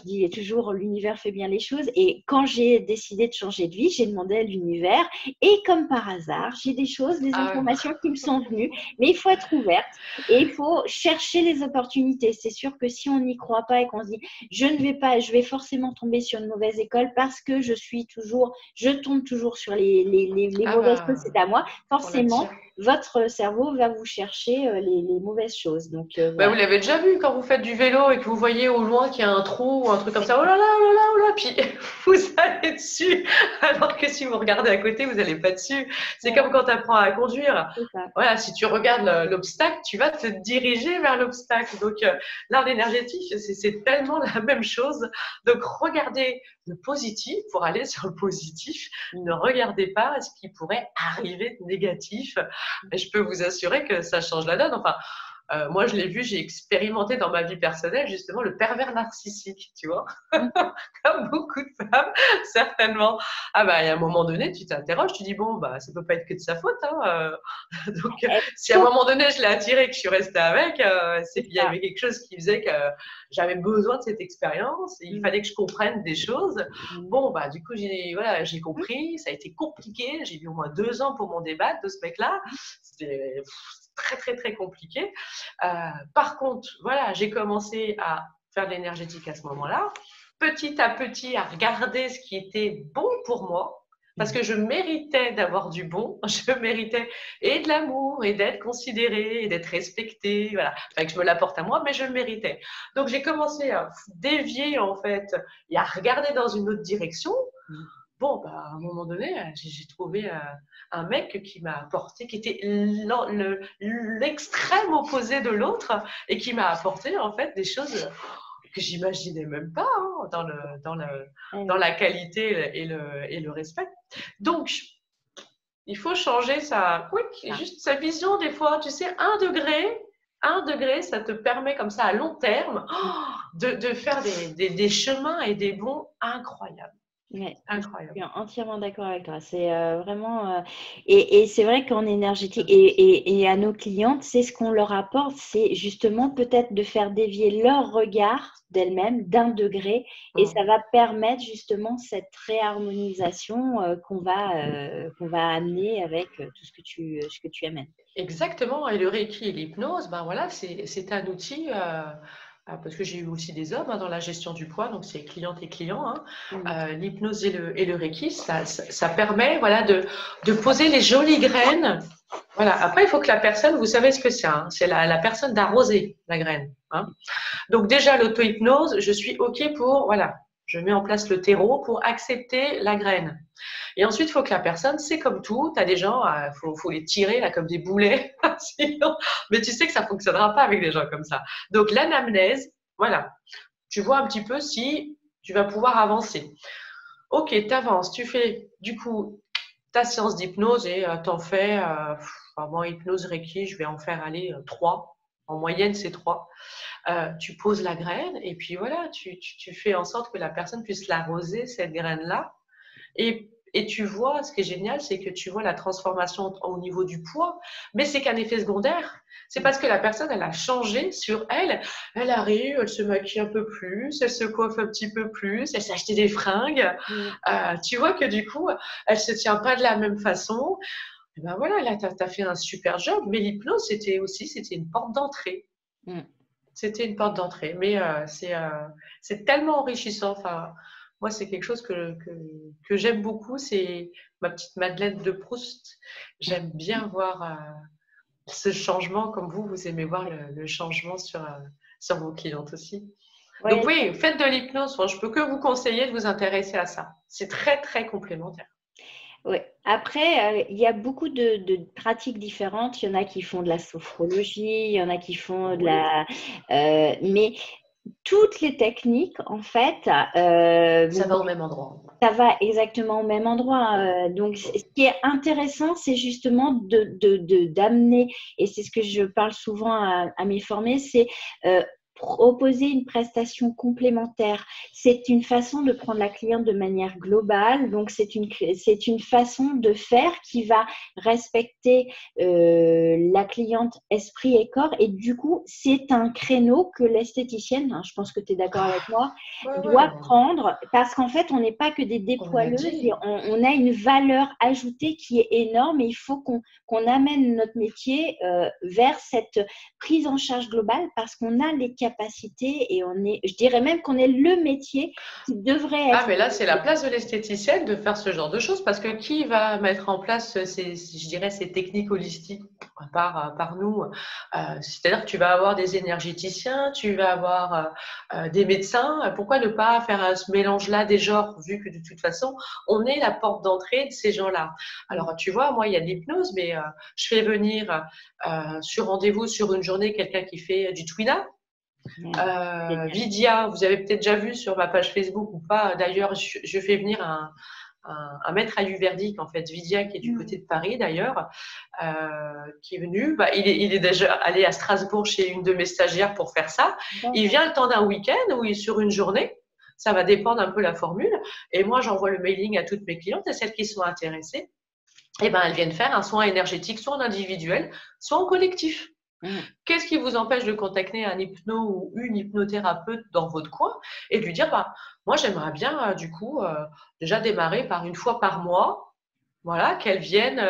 dis toujours, l'univers fait bien les choses. Et quand j'ai décidé de changer de vie, j'ai demandé à l'univers. Et comme par hasard, j'ai des informations qui me sont venues. Mais il faut être ouverte et il faut chercher les opportunités. C'est sûr que si on n'y croit pas et qu'on se dit, je vais forcément tomber sur une mauvaise école parce que je tombe toujours sur les mauvaises choses, c'est à moi. Forcément, votre cerveau va vous chercher les mauvaises choses. Donc, voilà. Vous l'avez déjà vu quand vous faites du vélo et que vous voyez au loin qu'il y a un trou ou un truc comme ça, oh là là, oh là là, oh là, puis vous allez dessus, alors que si vous regardez à côté, vous n'allez pas dessus. C'est comme quand tu apprends à conduire. Voilà, si tu regardes l'obstacle, tu vas te diriger vers l'obstacle. Donc, l'art énergétique, c'est tellement la même chose. Donc, regardez le positif pour aller sur le positif. Ne regardez pas ce qui pourrait arriver de négatif. Et je peux vous assurer que ça change la donne. Enfin, moi, je l'ai vu, j'ai expérimenté dans ma vie personnelle justement le pervers narcissique, tu vois, comme beaucoup de femmes, certainement. Il y a un moment donné, tu t'interroges, tu dis bon, ça peut pas être que de sa faute, hein. Donc, si à un moment donné je l'ai attiré, que je suis restée avec, c'est qu'il y avait quelque chose qui faisait que j'avais besoin de cette expérience. Et il fallait que je comprenne des choses. Bon, du coup, j'ai compris. Ça a été compliqué. J'ai eu au moins 2 ans pour m'en débattre de ce mec-là. C'était très, très, très compliqué. Par contre, voilà, j'ai commencé à faire de l'énergétique à ce moment-là. Petit à petit, à regarder ce qui était bon pour moi. Parce que je méritais d'avoir du bon, je méritais et de l'amour, et d'être considérée, et d'être respectée, voilà. Enfin, que je me l'apporte à moi, mais je le méritais. Donc, j'ai commencé à dévier, en fait, et à regarder dans une autre direction. Bon, à un moment donné, j'ai trouvé un mec qui m'a apporté, qui était l'extrême opposé de l'autre, et qui m'a apporté, en fait, des choses que j'imaginais même pas, hein, dans la qualité et le respect. Donc, il faut changer juste sa vision des fois. Tu sais, 1 degré, ça te permet comme ça à long terme de faire des chemins et des bonds incroyables. Ouais, incroyable. Je suis entièrement d'accord avec toi. C'est vraiment et c'est vrai qu'en énergétique et à nos clientes, c'est ce qu'on leur apporte, c'est justement peut-être de faire dévier leur regard d'elles-mêmes d'1 degré et ça va permettre justement cette réharmonisation qu'on va amener avec tout ce que tu amènes. Exactement. Et le Reiki et l'hypnose, voilà, c'est un outil. Parce que j'ai eu aussi des hommes dans la gestion du poids, donc c'est clientes et clients. L'hypnose et le Reiki, ça permet, voilà, de poser les jolies graines. Voilà. Après, il faut que la personne, vous savez ce que c'est, hein, c'est la personne d'arroser la graine. Hein. Donc déjà, l'auto-hypnose, je suis OK pour, voilà, je mets en place le terreau pour accepter la graine. Et ensuite, il faut que la personne, c'est comme tout, tu as des gens, faut les tirer là comme des boulets, sinon, mais tu sais que ça ne fonctionnera pas avec des gens comme ça. Donc, l'anamnèse, voilà, tu vois un petit peu si Tu vas pouvoir avancer. Ok, tu avances, tu fais du coup ta séance d'hypnose et t'en fais, moi, hypnose Reiki, je vais en faire aller 3. En moyenne, c'est 3. Tu poses la graine et puis voilà, tu fais en sorte que la personne puisse l'arroser, cette graine-là. Et tu vois, ce qui est génial, c'est que tu vois la transformation au niveau du poids, mais c'est qu'un effet secondaire. C'est parce que la personne, elle a changé sur elle. Elle arrive, elle se maquille un peu plus, elle se coiffe un petit peu plus, elle s'est acheté des fringues. Tu vois que du coup, elle se tient pas de la même façon. Et ben voilà, là, tu as fait un super job. Mais l'hypnose, c'était une porte d'entrée. Mm. C'était une porte d'entrée. Mais c'est tellement enrichissant. Enfin, moi, c'est quelque chose que j'aime beaucoup. C'est ma petite Madeleine de Proust. J'aime bien voir ce changement, comme vous aimez voir le changement sur vos clientes aussi. Ouais. Donc oui, faites de l'hypnose. Je peux que vous conseiller de vous intéresser à ça. C'est très, très complémentaire. Oui. Après, il y a beaucoup de pratiques différentes. Il y en a qui font de la sophrologie, il y en a qui font de la… mais toutes les techniques, en fait… ça va au même endroit. Ça va exactement au même endroit. Donc, ce qui est intéressant, c'est justement d'amener, et c'est ce que je parle souvent à mes formés, c'est proposer une prestation complémentaire. C'est une façon de prendre la cliente de manière globale. Donc, c'est une façon de faire qui va respecter la cliente esprit et corps. Et du coup, c'est un créneau que l'esthéticienne, je pense que tu es d'accord avec moi, doit prendre, parce qu'en fait, on n'est pas que des dépoileuses et on a une valeur ajoutée qui est énorme et il faut qu'on amène notre métier vers cette prise en charge globale parce qu'on a les capacités et je dirais même qu'on est le métier qui devrait être… Ah, mais là, c'est la place de l'esthéticienne de faire ce genre de choses parce que qui va mettre en place ces techniques holistiques par nous? C'est-à-dire que tu vas avoir des énergéticiens, tu vas avoir des médecins. Pourquoi ne pas faire ce mélange-là des genres vu que de toute façon, on est la porte d'entrée de ces gens-là? Alors, tu vois, moi, il y a de l'hypnose, mais je fais venir sur rendez-vous sur une journée quelqu'un qui fait du Twina. Vidia, vous avez peut-être déjà vu sur ma page Facebook ou pas. D'ailleurs, je fais venir un maître ayurvédique, en fait, Vidia, qui est du côté de Paris d'ailleurs, qui est venu. Il est déjà allé à Strasbourg chez une de mes stagiaires pour faire ça. Il vient le temps d'un week-end ou sur une journée. Ça va dépendre un peu la formule. Et moi, j'envoie le mailing à toutes mes clientes et celles qui sont intéressées. Eh ben, elles viennent faire un soin énergétique, soit en individuel, soit en collectif. Qu'est-ce qui vous empêche de contacter un hypno ou une hypnothérapeute dans votre coin et de lui dire, moi, j'aimerais bien, du coup, déjà démarrer par une fois par mois, voilà, qu'elle vienne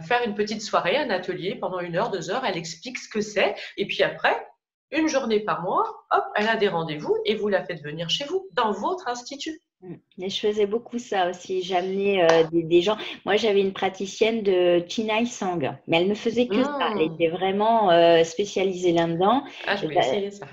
faire une petite soirée, un atelier pendant 1 heure, 2 heures, elle explique ce que c'est et puis après, une journée par mois, hop, elle a des rendez-vous et vous la faites venir chez vous, dans votre institut. Et je faisais beaucoup ça aussi. J'amenais des gens. Moi, j'avais une praticienne de Chennai Sang, mais elle ne faisait que ça. Elle était vraiment spécialisée là-dedans. Ah, je vais essayer ça.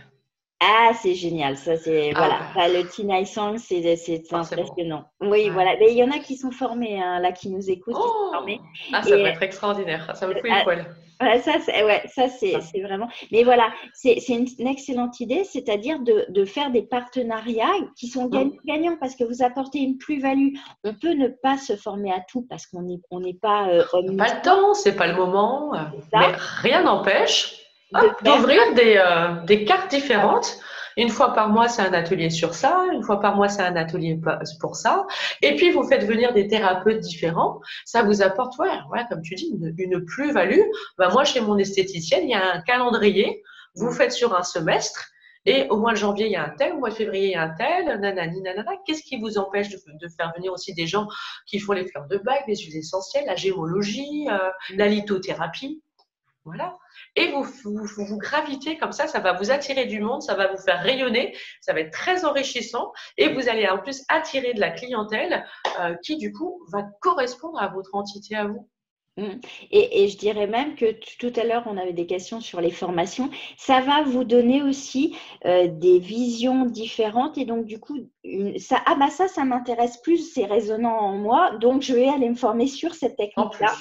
Ah, c'est génial. Ça, c'est voilà. Le Chennai Sang, c'est impressionnant. Oui, voilà. Mais il y en a qui sont formés là, qui nous écoutent, qui sont formés. Ah, ça va être extraordinaire. Ça me fout les poils. Ça, c'est vraiment… Mais voilà, c'est une excellente idée, c'est-à-dire de faire des partenariats qui sont gagnants parce que vous apportez une plus-value. On peut ne pas se former à tout parce qu'on n'est pas… pas le temps, c'est pas le moment. Mais rien n'empêche d'ouvrir des cartes différentes. Une fois par mois, c'est un atelier sur ça. Une fois par mois, c'est un atelier pour ça. Et puis, vous faites venir des thérapeutes différents. Ça vous apporte, comme tu dis, une plus-value. Moi, chez mon esthéticienne, il y a un calendrier. Vous faites sur un semestre. Et au mois de janvier, il y a un tel. Au mois de février, il y a un tel. Nanani, nanana. Qu'est-ce qui vous empêche de faire venir aussi des gens qui font les fleurs de bac, les huiles essentielles, la géologie, la lithothérapie? Voilà. Et vous gravitez comme ça va vous attirer du monde, ça va vous faire rayonner, ça va être très enrichissant et vous allez en plus attirer de la clientèle qui du coup va correspondre à votre entité à vous. Et je dirais même que tout à l'heure, on avait des questions sur les formations. Ça va vous donner aussi des visions différentes et donc du coup, ça m'intéresse plus, c'est résonnant en moi, donc je vais aller me former sur cette technique-là.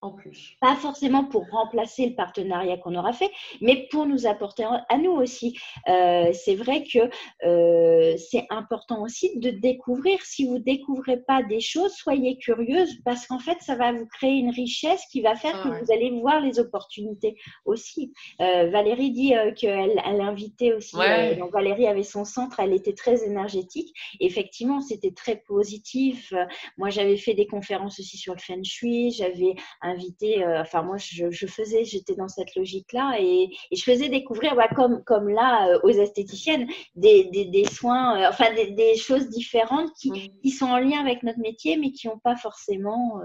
En plus. Pas forcément pour remplacer le partenariat qu'on aura fait, mais pour nous apporter à nous aussi. C'est vrai que c'est important aussi de découvrir. Si vous ne découvrez pas des choses, soyez curieuse parce qu'en fait, ça va vous créer une richesse qui va faire que Ouais. vous allez voir les opportunités aussi. Valérie dit qu'elle invitait aussi, Ouais. donc Valérie avait son centre, elle était très énergétique. Effectivement, c'était très positif. Moi, j'avais fait des conférences aussi sur le Feng Shui, j'avais invité, enfin moi j'étais dans cette logique-là et je faisais découvrir, comme là aux esthéticiennes, des soins, enfin des choses différentes qui sont en lien avec notre métier mais qui n'ont pas forcément.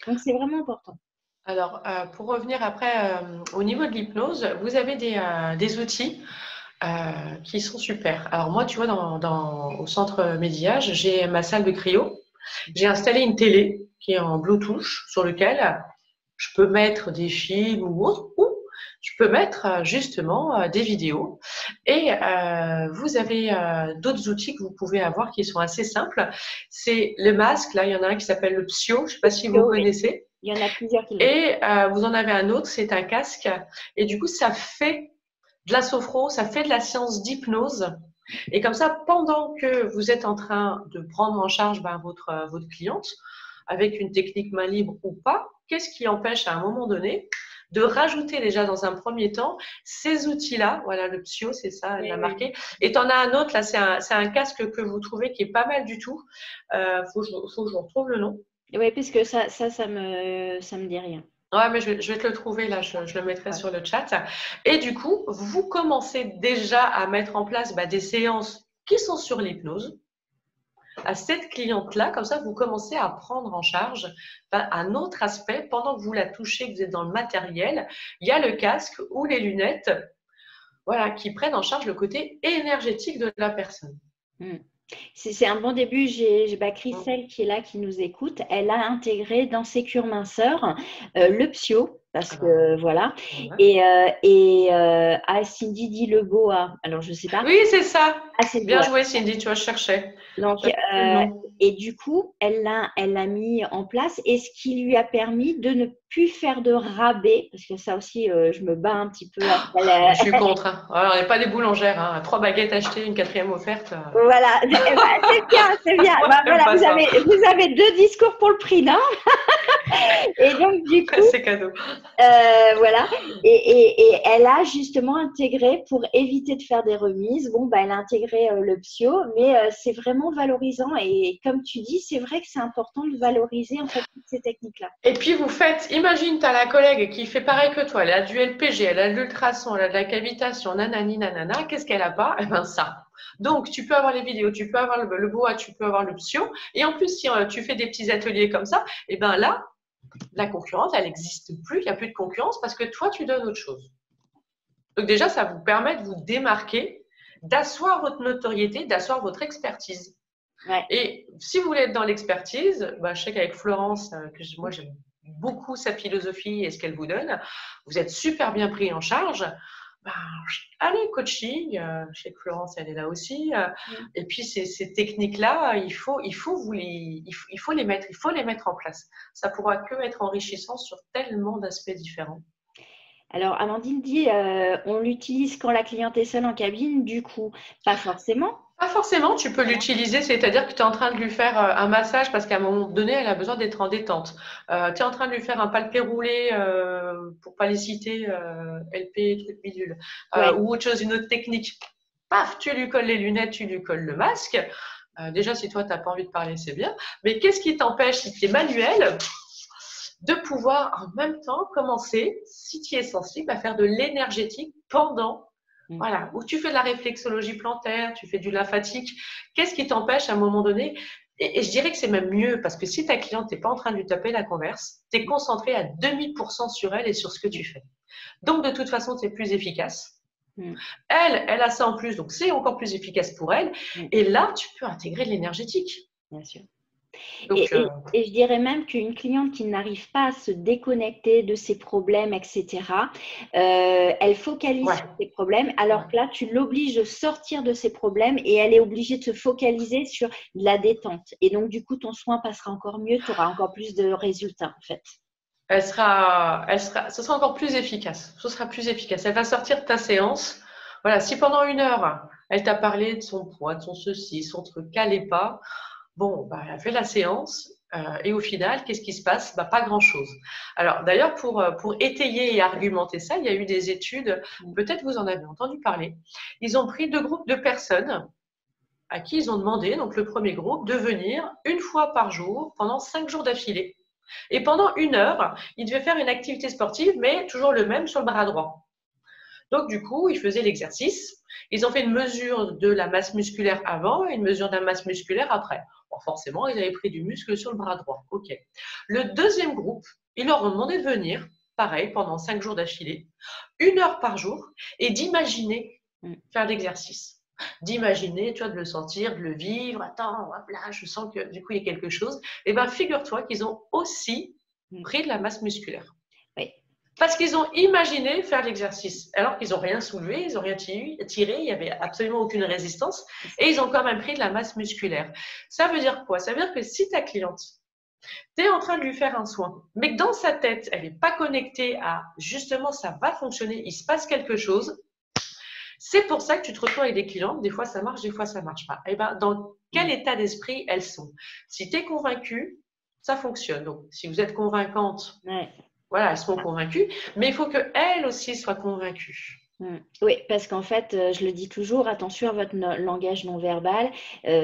Donc c'est vraiment important. Alors, pour revenir après au niveau de l'hypnose, vous avez des outils qui sont super. Alors moi, tu vois, au centre Médiage, j'ai ma salle de cryo. J'ai installé une télé qui est en Bluetooth sur lequel je peux mettre des films ou autre, ou je peux mettre justement des vidéos. Et vous avez d'autres outils que vous pouvez avoir qui sont assez simples. C'est le masque, là, il y en a un qui s'appelle le Psyo, je ne sais pas si vous connaissez. Il y en a plusieurs qui l'ont. Et vous en avez un autre, c'est un casque. Et du coup, ça fait de la sophro, ça fait de la séance d'hypnose. Et comme ça, pendant que vous êtes en train de prendre en charge votre cliente, avec une technique main libre ou pas, qu'est-ce qui empêche à un moment donné de rajouter déjà dans un premier temps ces outils-là, voilà le Psyo, c'est ça, elle l'a marqué. Et tu en as un autre, là, c'est un casque que vous trouvez qui est pas mal du tout. Faut que je retrouve le nom. Oui, parce que ça me dit rien. Ouais, mais je vais te le trouver là, je le mettrai sur le chat. Et du coup, vous commencez déjà à mettre en place des séances qui sont sur l'hypnose à cette cliente-là. Comme ça, vous commencez à prendre en charge un autre aspect. Pendant que vous la touchez, que vous êtes dans le matériel, il y a le casque ou les lunettes, voilà, qui prennent en charge le côté énergétique de la personne. C'est un bon début. J'ai Christelle qui est là, qui nous écoute. Elle a intégré dans ses cures minceurs le Psyo. Parce que voilà. Ouais. Et Cindy dit le boa. Alors, je ne sais pas. Oui, c'est ça. C'est bien joué, Cindy, tu vois, je cherchais. Donc, et du coup, elle l'a mis en place et ce qui lui a permis de ne plus faire de rabais, parce que ça aussi, je me bats un petit peu. Je suis contre. Hein. Alors, on n'est pas des boulangères. Hein. 3 baguettes achetées, une 4e offerte. Voilà, c'est bien, c'est bien. Voilà, vous avez 2 discours pour le prix, non? Et donc, du coup, c'est cadeau. Voilà. Et elle a justement intégré, pour éviter de faire des remises, elle a intégré le Psyo, mais c'est vraiment valorisant. Et comme tu dis, c'est vrai que c'est important de valoriser en fait toutes ces techniques-là. Et puis, vous faites, imagine, tu as la collègue qui fait pareil que toi, elle a du LPG, elle a de l'ultrason, elle a de la cavitation, nanani, nanana. Qu'est-ce qu'elle a pas? Eh bien, ça. Donc, tu peux avoir les vidéos, tu peux avoir le boa, tu peux avoir le Psyo. Et en plus, si tu fais des petits ateliers comme ça, eh bien là, la concurrence, elle n'existe plus, il n'y a plus de concurrence parce que toi, tu donnes autre chose. Donc déjà, ça vous permet de vous démarquer, d'asseoir votre notoriété, d'asseoir votre expertise. Ouais. Et si vous voulez être dans l'expertise, je sais qu'avec Florence, moi j'aime beaucoup sa philosophie et ce qu'elle vous donne, vous êtes super bien pris en charge. Allez, coaching, je sais que Florence, elle est là aussi. Et puis, ces techniques-là, il faut les mettre en place. Ça pourra que être enrichissant sur tellement d'aspects différents. Alors, Amandine dit, on l'utilise quand la cliente est seule en cabine, du coup, pas forcément. Pas forcément, tu peux l'utiliser, c'est-à-dire que tu es en train de lui faire un massage parce qu'à un moment donné, elle a besoin d'être en détente. Tu es en train de lui faire un palpé roulé, pour pas les citer, LP, truc bidule, ou autre chose, une autre technique. Paf, tu lui colles les lunettes, tu lui colles le masque. Déjà, si toi, tu n'as pas envie de parler, c'est bien. Mais qu'est-ce qui t'empêche, si tu es manuel, de pouvoir en même temps commencer, si tu es sensible, à faire de l'énergétique pendant. Voilà, où tu fais de la réflexologie plantaire, tu fais du lymphatique. Qu'est-ce qui t'empêche à un moment donné? Et je dirais que c'est même mieux parce que si ta cliente n'est pas en train de lui taper la converse, tu es concentré à 2000% sur elle et sur ce que tu fais. Donc, de toute façon, c'est plus efficace. Elle a ça en plus, donc c'est encore plus efficace pour elle. Et là, tu peux intégrer de l'énergétique. Bien sûr. Donc, et je dirais même qu'une cliente qui n'arrive pas à se déconnecter de ses problèmes, etc., elle focalise sur ses problèmes, alors que là, tu l'obliges de sortir de ses problèmes et elle est obligée de se focaliser sur la détente. Et donc, du coup, ton soin passera encore mieux, tu auras encore plus de résultats, en fait. ce sera encore plus efficace. Ce sera plus efficace. Elle va sortir de ta séance. Voilà, si pendant 1 heure, elle t'a parlé de son poids, de son ceci, son truc, qu'allait pas, bon, bah, elle a fait la séance. Et au final, qu'est-ce qui se passe? Bah, pas grand-chose. Alors, d'ailleurs, pour étayer et argumenter ça, il y a eu des études, peut-être vous en avez entendu parler. Ils ont pris 2 groupes de personnes à qui ils ont demandé, donc le premier groupe, de venir 1 fois par jour pendant 5 jours d'affilée. Et pendant 1 heure, ils devaient faire une activité sportive, mais toujours le même sur le bras droit. Donc, du coup, ils faisaient l'exercice. Ils ont fait une mesure de la masse musculaire avant et une mesure de la masse musculaire après. Bon, forcément, ils avaient pris du muscle sur le bras droit. OK. Le deuxième groupe, ils leur ont demandé de venir, pareil, pendant 5 jours d'affilée, 1 heure par jour, et d'imaginer faire l'exercice. D'imaginer, tu vois, de le sentir, de le vivre. Attends, hop là, je sens que du coup, il y a quelque chose. Eh bien, figure-toi qu'ils ont aussi pris de la masse musculaire. Oui. Parce qu'ils ont imaginé faire l'exercice, alors qu'ils n'ont rien soulevé, ils n'ont rien tiré, il n'y avait absolument aucune résistance, et ils ont quand même pris de la masse musculaire. Ça veut dire quoi? Ça veut dire que si ta cliente, tu es en train de lui faire un soin, mais que dans sa tête, elle n'est pas connectée à justement ça va fonctionner, il se passe quelque chose, c'est pour ça que tu te retrouves avec des clientes, des fois ça marche, des fois ça ne marche pas. Et ben, dans quel état d'esprit elles sont? Si tu es convaincue, ça fonctionne. Donc, si vous êtes convaincante, voilà, elles seront convaincues, mais il faut qu'elles aussi soient convaincues. Oui, parce qu'en fait, je le dis toujours, attention à votre langage non verbal.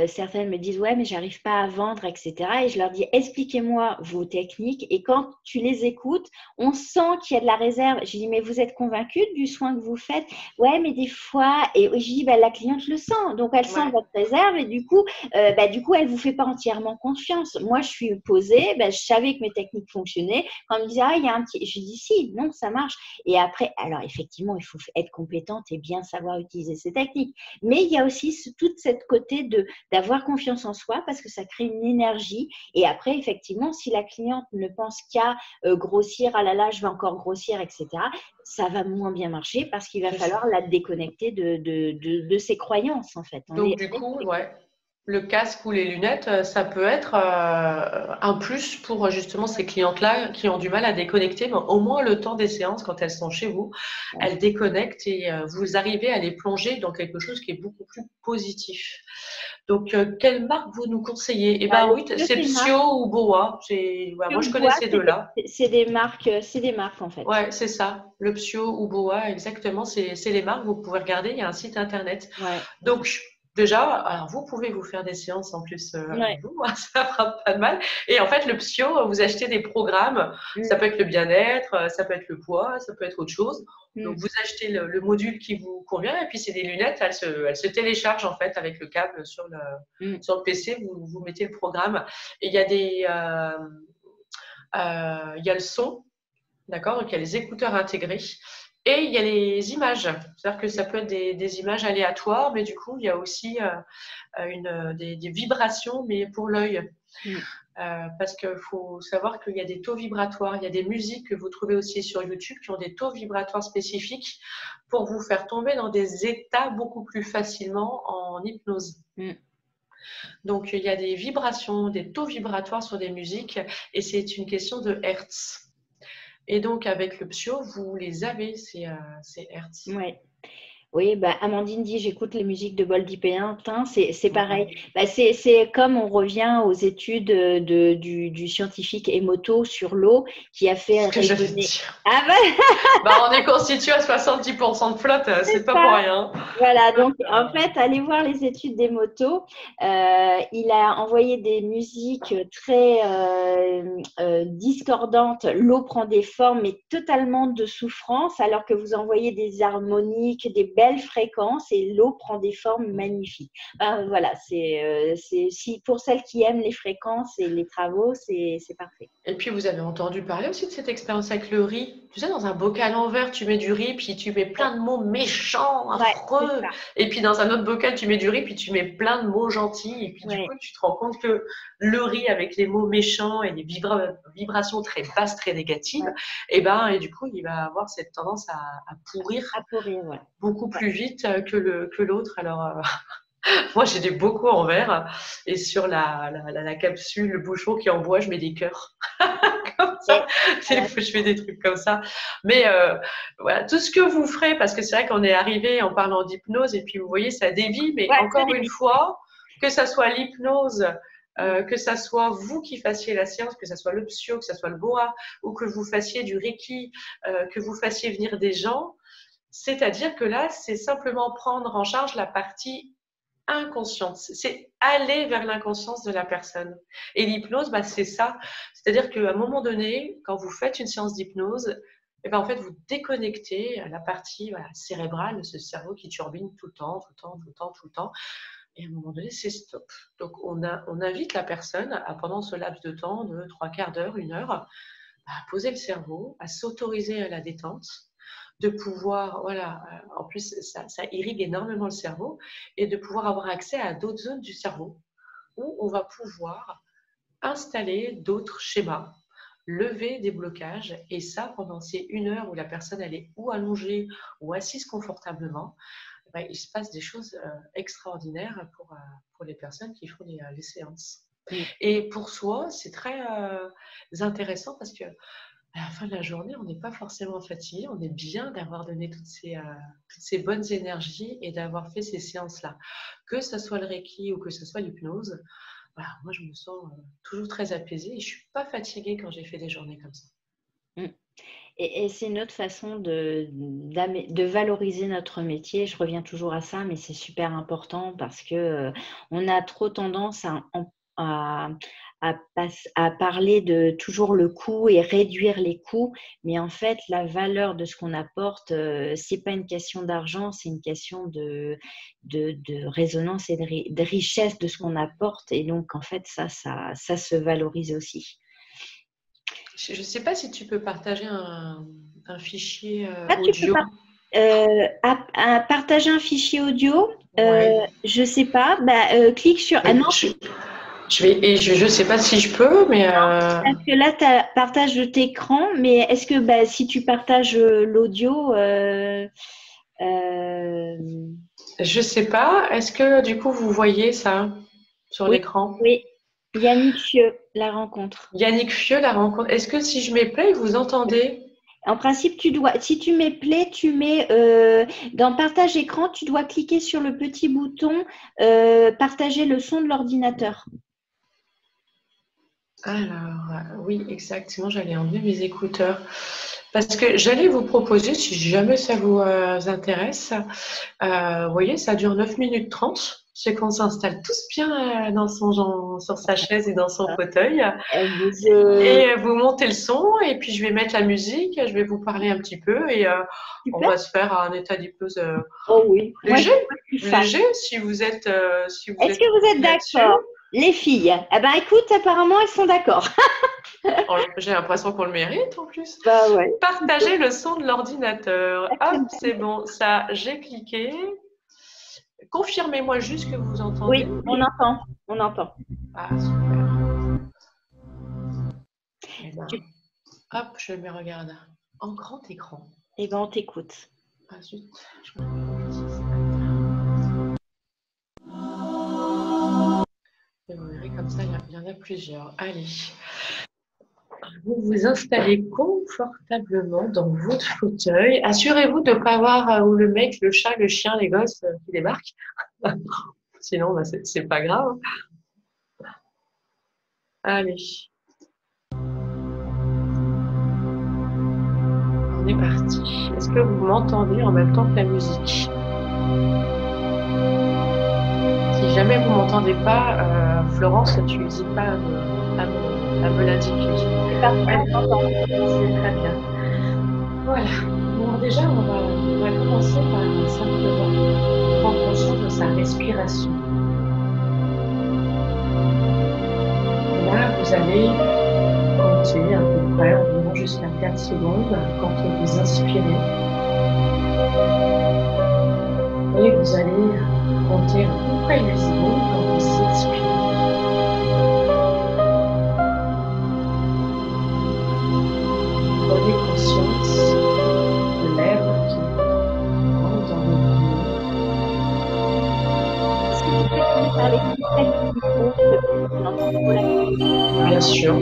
Certaines me disent, ouais, mais j'arrive pas à vendre, etc. Et je leur dis, expliquez-moi vos techniques. Et quand tu les écoutes, on sent qu'il y a de la réserve. Je dis, mais vous êtes convaincu du soin que vous faites? Ouais, mais des fois, et je dis, bah, la cliente le sent. Donc, elle sent votre réserve et du coup, elle vous fait pas entièrement confiance. Moi, je suis posée, je savais que mes techniques fonctionnaient. Quand on me disait, il y a un petit, je dis, si, non, ça marche. Et après, alors effectivement, il faut être compétente et bien savoir utiliser ces techniques. Mais il y a aussi tout cette côté d'avoir confiance en soi parce que ça crée une énergie. Et après, effectivement, si la cliente ne pense qu'à grossir, ah là là, je vais encore grossir, etc., ça va moins bien marcher parce qu'il va falloir la déconnecter de ses croyances, en fait. Donc, du coup, le casque ou les lunettes, ça peut être un plus pour justement ces clientes-là qui ont du mal à déconnecter, mais au moins le temps des séances, quand elles sont chez vous, elles déconnectent et vous arrivez à les plonger dans quelque chose qui est beaucoup plus positif. Donc, quelle marque vous nous conseillez? Eh bien, oui, c'est Psyo ou Boa. Moi, je connais ces deux-là. C'est des marques en fait. Ouais, c'est ça. Le Psyo ou Boa, exactement. C'est les marques. Vous pouvez regarder. Il y a un site internet. Donc, déjà, alors vous pouvez vous faire des séances en plus avec vous, ça fera pas de mal. Et en fait, le Psyo, vous achetez des programmes. Ça peut être le bien-être, ça peut être le poids, ça peut être autre chose. Donc, vous achetez le module qui vous convient et puis c'est des lunettes, elles se téléchargent en fait avec le câble sur le PC. Vous mettez le programme et il y a il y a le son, d'accord? Donc, il y a les écouteurs intégrés. Et il y a les images, c'est-à-dire que ça peut être des images aléatoires, mais du coup, il y a aussi des vibrations, mais pour l'œil. Parce qu'il faut savoir qu'il y a des taux vibratoires, il y a des musiques que vous trouvez aussi sur YouTube qui ont des taux vibratoires spécifiques pour vous faire tomber dans des états beaucoup plus facilement en hypnose. Donc, il y a des vibrations, des taux vibratoires sur des musiques et c'est une question de Hertz. Et donc, avec le Psyo, vous les avez, ces Hertz. Oui, Amandine dit j'écoute les musiques de Boldy Péin, c'est pareil. C'est comme on revient aux études du scientifique Emoto sur l'eau qui a fait résonner. On est constitué à 70% de flotte, c'est pas pour rien. Voilà, donc en fait, allez voir les études d'Emoto. Il a envoyé des musiques très discordantes. L'eau prend des formes, mais totalement de souffrance, alors que vous envoyez des harmoniques, des belles fréquences et l'eau prend des formes magnifiques. Voilà, si pour celles qui aiment les fréquences et les travaux, c'est parfait. Et puis, vous avez entendu parler aussi de cette expérience avec le riz. Tu sais, dans un bocal en verre, tu mets du riz, puis tu mets plein de mots méchants, affreux. Et puis, dans un autre bocal, tu mets du riz, puis tu mets plein de mots gentils. Et puis, du coup, tu te rends compte que le riz, avec les mots méchants et les vibrations très basses, très négatives, et du coup, il va avoir cette tendance à pourrir, beaucoup plus vite que l'autre. Alors, moi, j'ai des bocaux en verre et sur la capsule, le bouchon qui est en bois, je mets des cœurs. Comme ça. Je fais des trucs comme ça. Mais voilà, tout ce que vous ferez, parce que c'est vrai qu'on est arrivé en parlant d'hypnose et puis vous voyez, ça dévie, mais encore une fois, que ça soit l'hypnose, que ça soit vous qui fassiez la séance, que ça soit le psyo, que ça soit le boa, ou que vous fassiez du reiki, que vous fassiez venir des gens, c'est-à-dire que là, c'est simplement prendre en charge la partie inconsciente. C'est aller vers l'inconscience de la personne. Et l'hypnose, c'est ça. C'est-à-dire qu'à un moment donné, quand vous faites une séance d'hypnose, en fait, vous déconnectez la partie cérébrale, ce cerveau qui turbine tout le temps, tout le temps, tout le temps, tout le temps. Et à un moment donné, c'est stop. Donc, on invite la personne à, pendant ce laps de temps de 3/4 d'heure, 1 heure, à poser le cerveau, à s'autoriser à la détente, de pouvoir, en plus, ça irrigue énormément le cerveau, et de pouvoir avoir accès à d'autres zones du cerveau où on va pouvoir installer d'autres schémas, lever des blocages, et ça, pendant ces 1 heure où la personne, elle est ou allongée ou assise confortablement, il se passe des choses extraordinaires pour les personnes qui font les séances. Et pour soi, c'est très intéressant parce que à la fin de la journée, on n'est pas forcément fatigué. On est bien d'avoir donné toutes ces bonnes énergies et d'avoir fait ces séances-là. Que ce soit le Reiki ou que ce soit l'hypnose, moi, je me sens toujours très apaisée et je ne suis pas fatiguée quand j'ai fait des journées comme ça. Et c'est une autre façon de valoriser notre métier. Je reviens toujours à ça, mais c'est super important parce que on a trop tendance à parler de toujours le coût et réduire les coûts, mais en fait la valeur de ce qu'on apporte, c'est pas une question d'argent, c'est une question de résonance et de richesse de ce qu'on apporte, et donc en fait ça se valorise aussi. Je ne sais pas si tu peux partager un fichier audio. Partager un fichier audio, je ne sais pas. Clique sur. Je ne sais pas si je peux, mais. Parce que là, tu as partage de tes écran, mais est-ce que si tu partages l'audio. Je ne sais pas. Est-ce que du coup, vous voyez ça sur l'écran? Oui. Yannick Fieux, la rencontre. Yannick Fieux, la rencontre. Est-ce que si je mets play, vous entendez? En principe, si tu mets play, tu mets dans partage écran, tu dois cliquer sur le petit bouton partager le son de l'ordinateur. Alors, oui, exactement. J'allais enlever mes écouteurs. Parce que j'allais vous proposer, si jamais ça vous intéresse, vous voyez, ça dure 9 minutes 30. C'est qu'on s'installe tous bien sur sa chaise et dans son fauteuil. Et vous montez le son, et puis je vais mettre la musique, je vais vous parler un petit peu, et on va se faire un état d'hypnose léger, si vous êtes. Est-ce que vous êtes d'accord? Les filles, écoute, apparemment elles sont d'accord. J'ai l'impression qu'on le mérite en plus. Ouais. Partager le son de l'ordinateur. Hop, c'est bon, ça, j'ai cliqué. Confirmez-moi juste que vous entendez. Oui, on entend. Ah, super. Hop, je me regarde en grand écran. On t'écoute. Ah zut, vous verrez comme ça, il y en a plusieurs. Allez. Vous vous installez confortablement dans votre fauteuil. Assurez-vous de ne pas avoir ou le mec, le chat, le chien, les gosses qui débarquent. Sinon, c'est pas grave. Allez. On est parti. Est-ce que vous m'entendez en même temps que la musique? Si jamais vous ne m'entendez pas, Florence, tu n'hésites pas à me l'indiquer. C'est parfait, c'est très bien. Voilà. Alors déjà, on va commencer par simplement prendre conscience de sa respiration. Et là, vous allez compter à peu près environ jusqu'à 4 secondes quand vous inspirez. Et vous allez compter à peu près 8 secondes quand vous expirez. Prenez conscience de l'air qui rentre dans vos poumons. Est-ce que tu peux parler plus près du micro? On entend trop la musique. Bien sûr.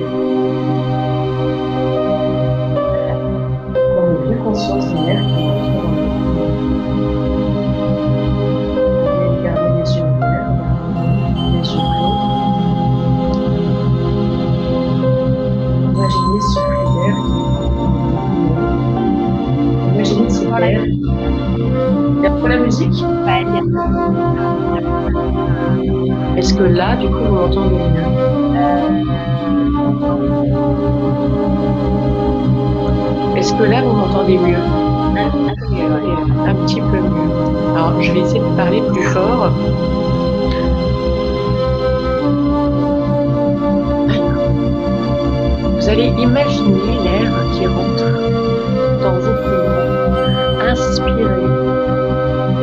terre. Imaginez cette terre. Il y a pour la musique? Est-ce que là, du coup, vous m'entendez mieux? Est-ce que là, vous m'entendez mieux? Un petit peu mieux. Alors, je vais essayer de parler plus fort. Vous allez imaginer l'air qui rentre dans vos poumons. Inspirez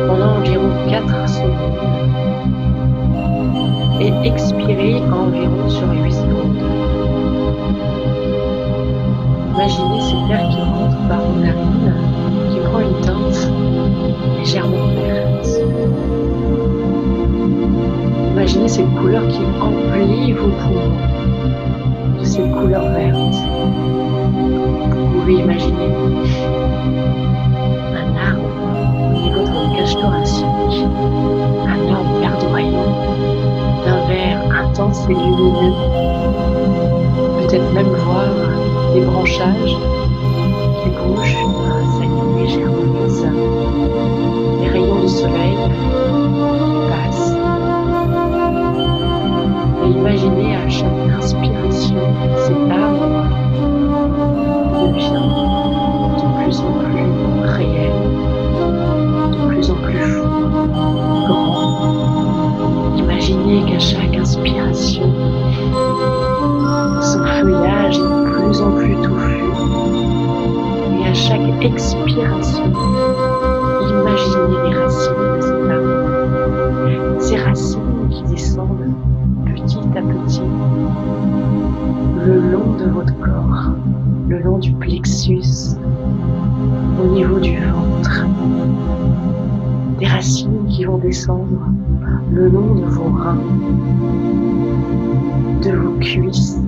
pendant environ 4 secondes et expirez environ sur 8 secondes. Imaginez cet air qui rentre par vos narines, qui prend une teinte légèrement verte. Imaginez cette couleur qui emplit vos poumons de cette couleur verte. Vous pouvez imaginer un arbre au niveau de votre cage thoracique, un arbre verdoyant, d'un vert intense et lumineux. Peut-être même voir des branchages qui bougent à cette légère brise, les rayons du soleil qui passent. Et imaginez à chaque inspiration, cet arbre devient de plus en plus réel, de plus en plus grand. Imaginez qu'à chaque inspiration, son feuillage est de plus en plus touffu. Et à chaque expiration, imaginez les racines de cet arbre. Ces racines qui descendent petit à petit le long de votre corps, le long du plexus, au niveau du ventre. Des racines qui vont descendre le long de vos reins, de vos cuisses,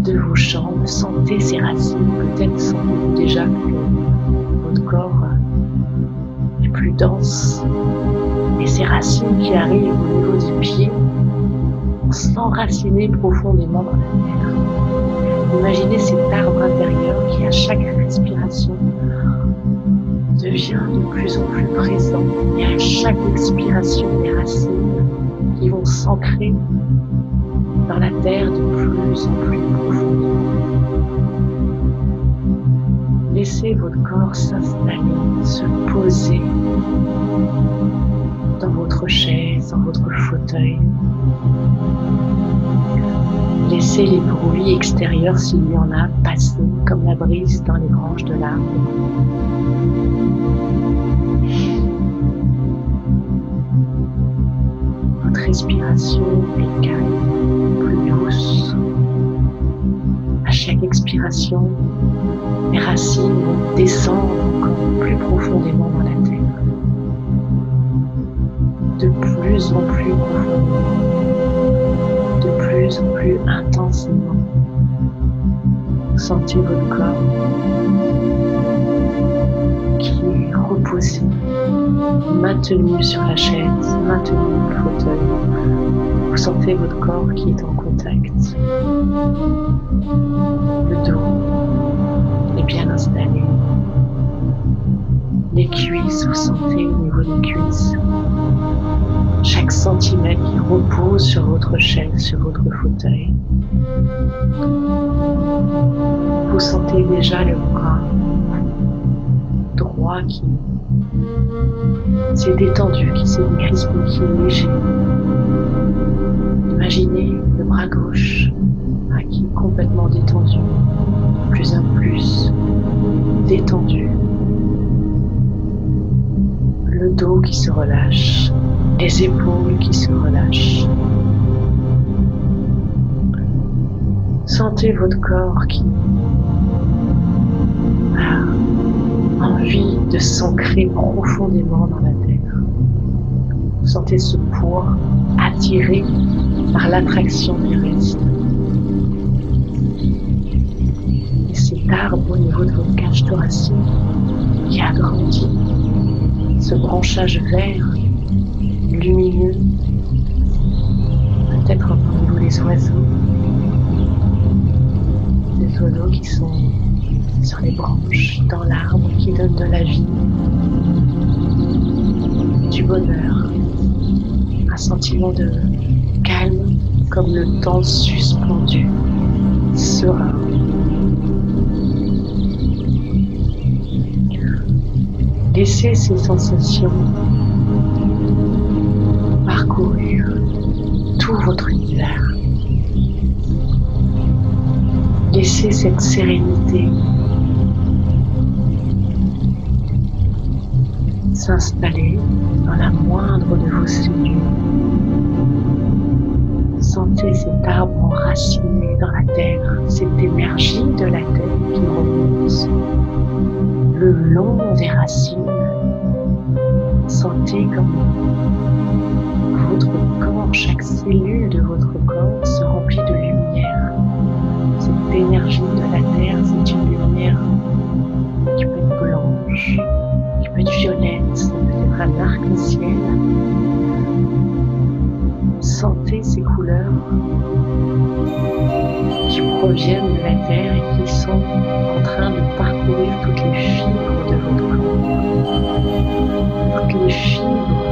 de vos jambes. Sentez ces racines. Peut-être sentez-vous déjà que votre corps est plus dense. Et ces racines qui arrivent au niveau des pieds vont s'enraciner profondément dans la terre. Imaginez cet arbre intérieur qui, à chaque respiration, devient de plus en plus présent. Et à chaque expiration, des racines qui vont s'ancrer dans la terre de plus en plus profondément. Laissez votre corps s'installer, se poser dans votre chaise, dans votre fauteuil. Laissez les bruits extérieurs, s'il y en a, passer comme la brise dans les branches de l'arbre. Votre respiration est calme, plus douce. À chaque expiration, les racines vont descendre encore plus profondément dans la terre. De plus en plus profondément, de plus en plus intensément. Sentez votre corps qui est reposé, maintenu sur la chaise, maintenu dans le fauteuil. Vous sentez votre corps qui est en contact. Le dos est bien installé. Les cuisses, vous sentez au niveau des cuisses. Chaque centimètre qui repose sur votre chaise, sur votre fauteuil. Vous sentez déjà le bras droit qui s'est détendu, qui s'est décrispé, qui est léger. Imaginez le bras gauche qui est complètement détendu, de plus en plus détendu. Le dos qui se relâche, les épaules qui se relâchent. Sentez votre corps qui a envie de s'ancrer profondément dans la terre. Sentez ce poids attiré par l'attraction terrestre. Et cet arbre au niveau de votre cage thoracique qui a grandi, ce branchage vert, lumineux, peut-être entendez-vous les oiseaux, de oiseaux qui sont sur les branches, dans l'arbre, qui donnent de la vie, du bonheur, un sentiment de calme, comme le temps suspendu, serein. Laissez ces sensations parcourir tout votre univers. Laissez cette sérénité s'installer dans la moindre de vos cellules. Sentez cet arbre enraciné dans la terre, cette énergie de la terre qui remonte le long des racines. Sentez comme votre corps, chaque cellule de votre corps se remplit de lumière. Cette énergie de la terre, c'est une lumière qui peut être blanche, qui peut être violette, ça peut être un arc-en-ciel. Sentez ces couleurs qui proviennent de la terre et qui sont en train de parcourir toutes les fibres de votre corps. Toutes les fibres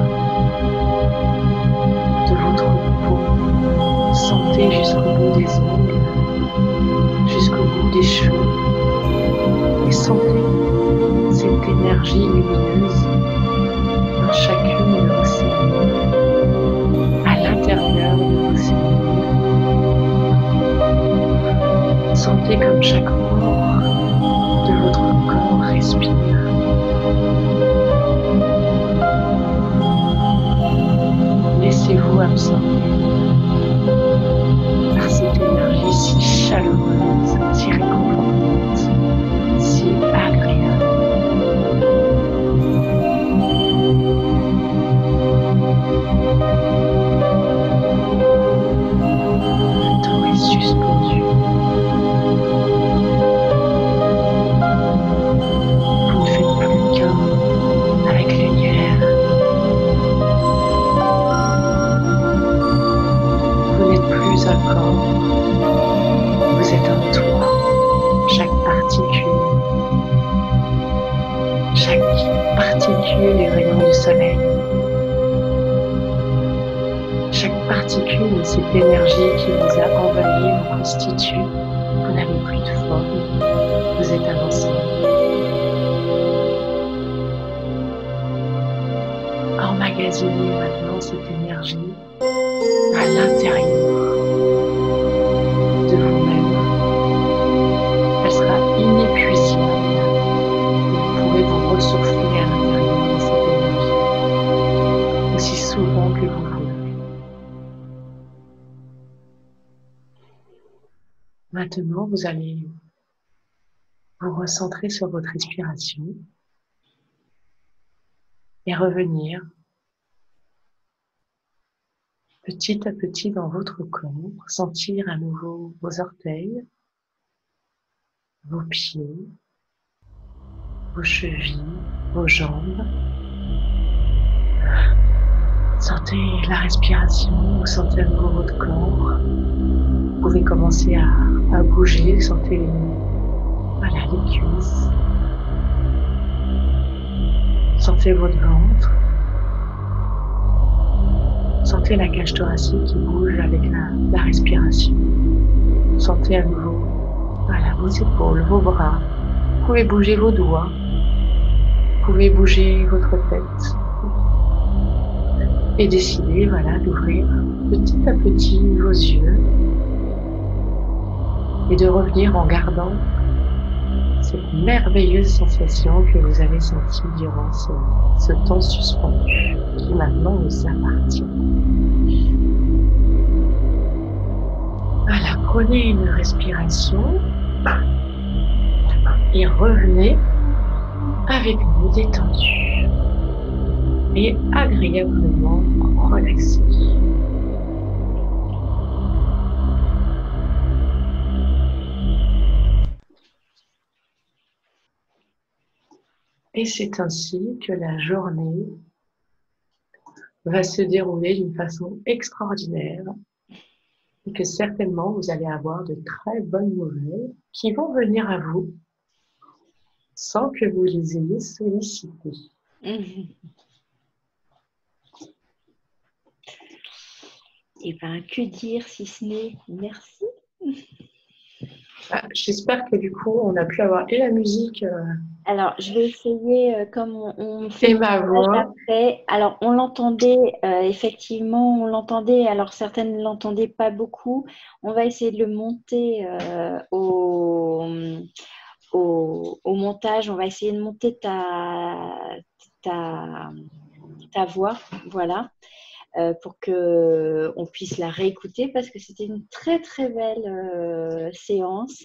de votre peau. Sentez jusqu'au bout des ongles, jusqu'au bout des cheveux. Et sentez cette énergie lumineuse dans chacune de vos cellules, à l'intérieur de vos cellules. Sentez comme chaque pore de votre corps respire. Laissez-vous absorber par cette énergie si chaleureuse, si réconfortante, si agréable. Le temps est suspendu. Vous ne faites plus qu'un avec l'univers. Vous n'êtes plus un corps, vous êtes un tout. Chaque particule est rayon du soleil. Chaque particule est cette énergie qui vous a envahi, vous constitue. Vous n'avez plus de forme, vous êtes un ensemble. Emmagasinez maintenant cette énergie à l'intérieur de vous-même. Elle sera inépuisable. Vous pourrez vous ressourcer à l'intérieur de cette énergie aussi souvent que vous voulez. Maintenant, vous allez vous recentrer sur votre respiration et revenir petit à petit dans votre corps, sentir à nouveau vos orteils, vos pieds, vos chevilles, vos jambes. Sentez la respiration, vous sentez à nouveau votre corps. Vous pouvez commencer à bouger, sentez les cuisses. Sentez votre ventre. Sentez la cage thoracique qui bouge avec la respiration. Sentez à nouveau vos épaules, vos bras. Vous pouvez bouger vos doigts. Vous pouvez bouger votre tête. Et décider d'ouvrir petit à petit vos yeux. Et de revenir en gardant cette merveilleuse sensation que vous avez sentie durant ce temps suspendu, qui maintenant vous appartient. Voilà, prenez une respiration et revenez avec vous détendu et agréablement relaxé. Et c'est ainsi que la journée va se dérouler d'une façon extraordinaire. et que certainement vous allez avoir de très bonnes nouvelles qui vont venir à vous sans que vous les ayez sollicités. Et bien, que dire si ce n'est merci? J'espère que du coup, on a pu avoir et la musique Alors, je vais essayer, comme on fait et le ma montage voix. après. Alors, on l'entendait, effectivement, on l'entendait. Alors, certaines ne l'entendaient pas beaucoup. On va essayer de le monter au montage. On va essayer de monter ta voix, voilà. Pour qu'on puisse la réécouter parce que c'était une très très belle séance.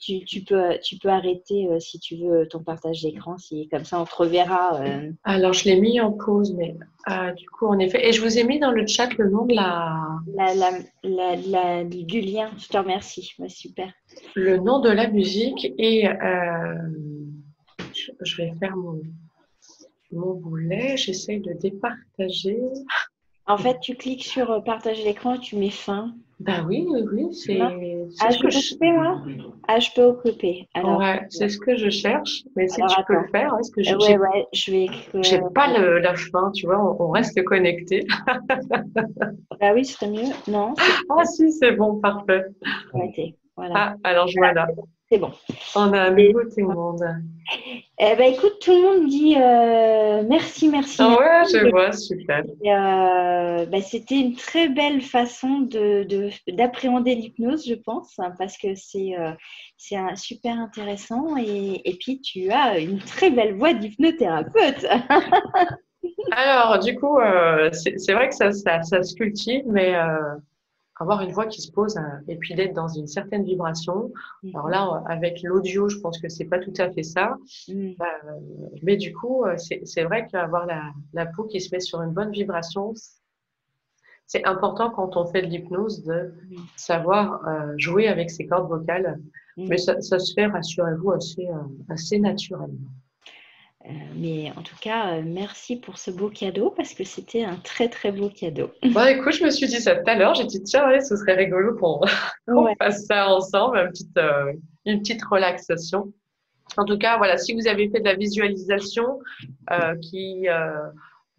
Tu peux arrêter si tu veux ton partage d'écran, si comme ça on te reverra. Alors, je l'ai mis en pause, mais du coup, en effet. Et je vous ai mis dans le chat le nom de Du lien. Je te remercie. Ouais, super. le nom de la musique et je vais faire mon boulet. J'essaie de départager. En fait, tu cliques sur partager l'écran et tu mets fin. Bah oui, c'est Ah, ce je peux que occuper, moi? Ah, je peux occuper. Alors, ouais, c'est ce que je cherche. Mais si alors tu peux attends. le faire, parce que Ouais, je vais. j'ai pas la fin, tu vois, on reste connecté. Bah oui, ce serait mieux. Non, Ah si, c'est bon, parfait. arrêté. Voilà. Ah, alors voilà, C'est bon. on a un Et- nouveau tout le monde. Eh ben, écoute, tout le monde dit merci, merci, Ah merci. ouais, je vois, super. Et, ben, c'était une très belle façon d'appréhender l'hypnose, je pense, hein, parce que c'est super intéressant et puis tu as une très belle voix d'hypnothérapeute. Alors, du coup, c'est vrai que ça se cultive, mais avoir une voix qui se pose et puis d'être dans une certaine vibration. Alors là, avec l'audio, je pense que c'est pas tout à fait ça. Mm. Mais du coup, c'est vrai qu'avoir la peau qui se met sur une bonne vibration, c'est important quand on fait de l'hypnose de savoir jouer avec ses cordes vocales. Mais ça se fait, rassurez-vous, assez naturellement. Mais en tout cas, merci pour ce beau cadeau parce que c'était un très très beau cadeau. Bon, écoute, je me suis dit ça tout à l'heure. J'ai dit, tiens, ouais, ce serait rigolo qu'on Ouais. fasse ça ensemble, une petite relaxation. En tout cas, voilà, si vous avez fait de la visualisation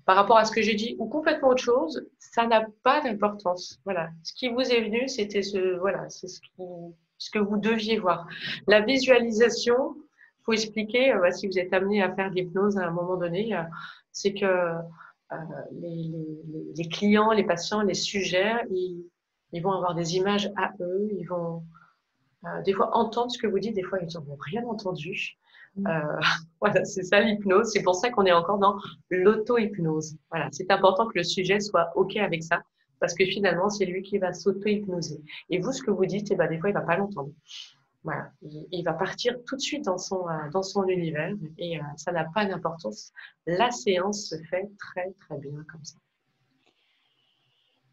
par rapport à ce que j'ai dit ou complètement autre chose, ça n'a pas d'importance. Voilà, ce qui vous est venu, c'était c'est ce que vous deviez voir. La visualisation, faut expliquer, si vous êtes amené à faire de l'hypnose à un moment donné, c'est que les clients, les patients, les sujets, ils vont avoir des images à eux, ils vont des fois entendre ce que vous dites, des fois ils n'ont rien entendu. Voilà, c'est ça l'hypnose. C'est pour ça qu'on est encore dans l'auto-hypnose. Voilà, c'est important que le sujet soit OK avec ça, parce que finalement, c'est lui qui va s'auto-hypnoser. Et vous, ce que vous dites, eh ben, des fois, il va pas l'entendre. Voilà, il va partir tout de suite dans son univers et ça n'a pas d'importance. La séance se fait très, très bien comme ça.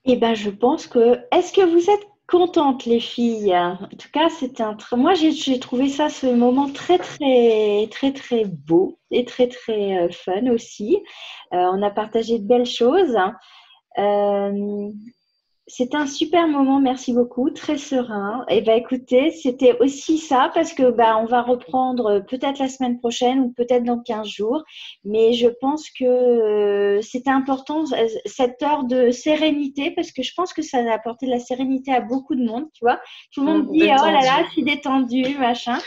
Eh ben, je pense que. Est-ce que vous êtes contentes, les filles? En tout cas, c'était moi, j'ai trouvé ça, ce moment très, très, très, très beau et très, très fun aussi. On a partagé de belles choses. Euh, C'était un super moment, merci beaucoup, très serein. Et ben écoutez, c'était aussi ça parce que on va reprendre peut-être la semaine prochaine ou peut-être dans 15 jours. Mais je pense que c'était important cette heure de sérénité parce que je pense que ça a apporté de la sérénité à beaucoup de monde, tu vois. Tout le monde dit oh là là, je suis détendue, machin.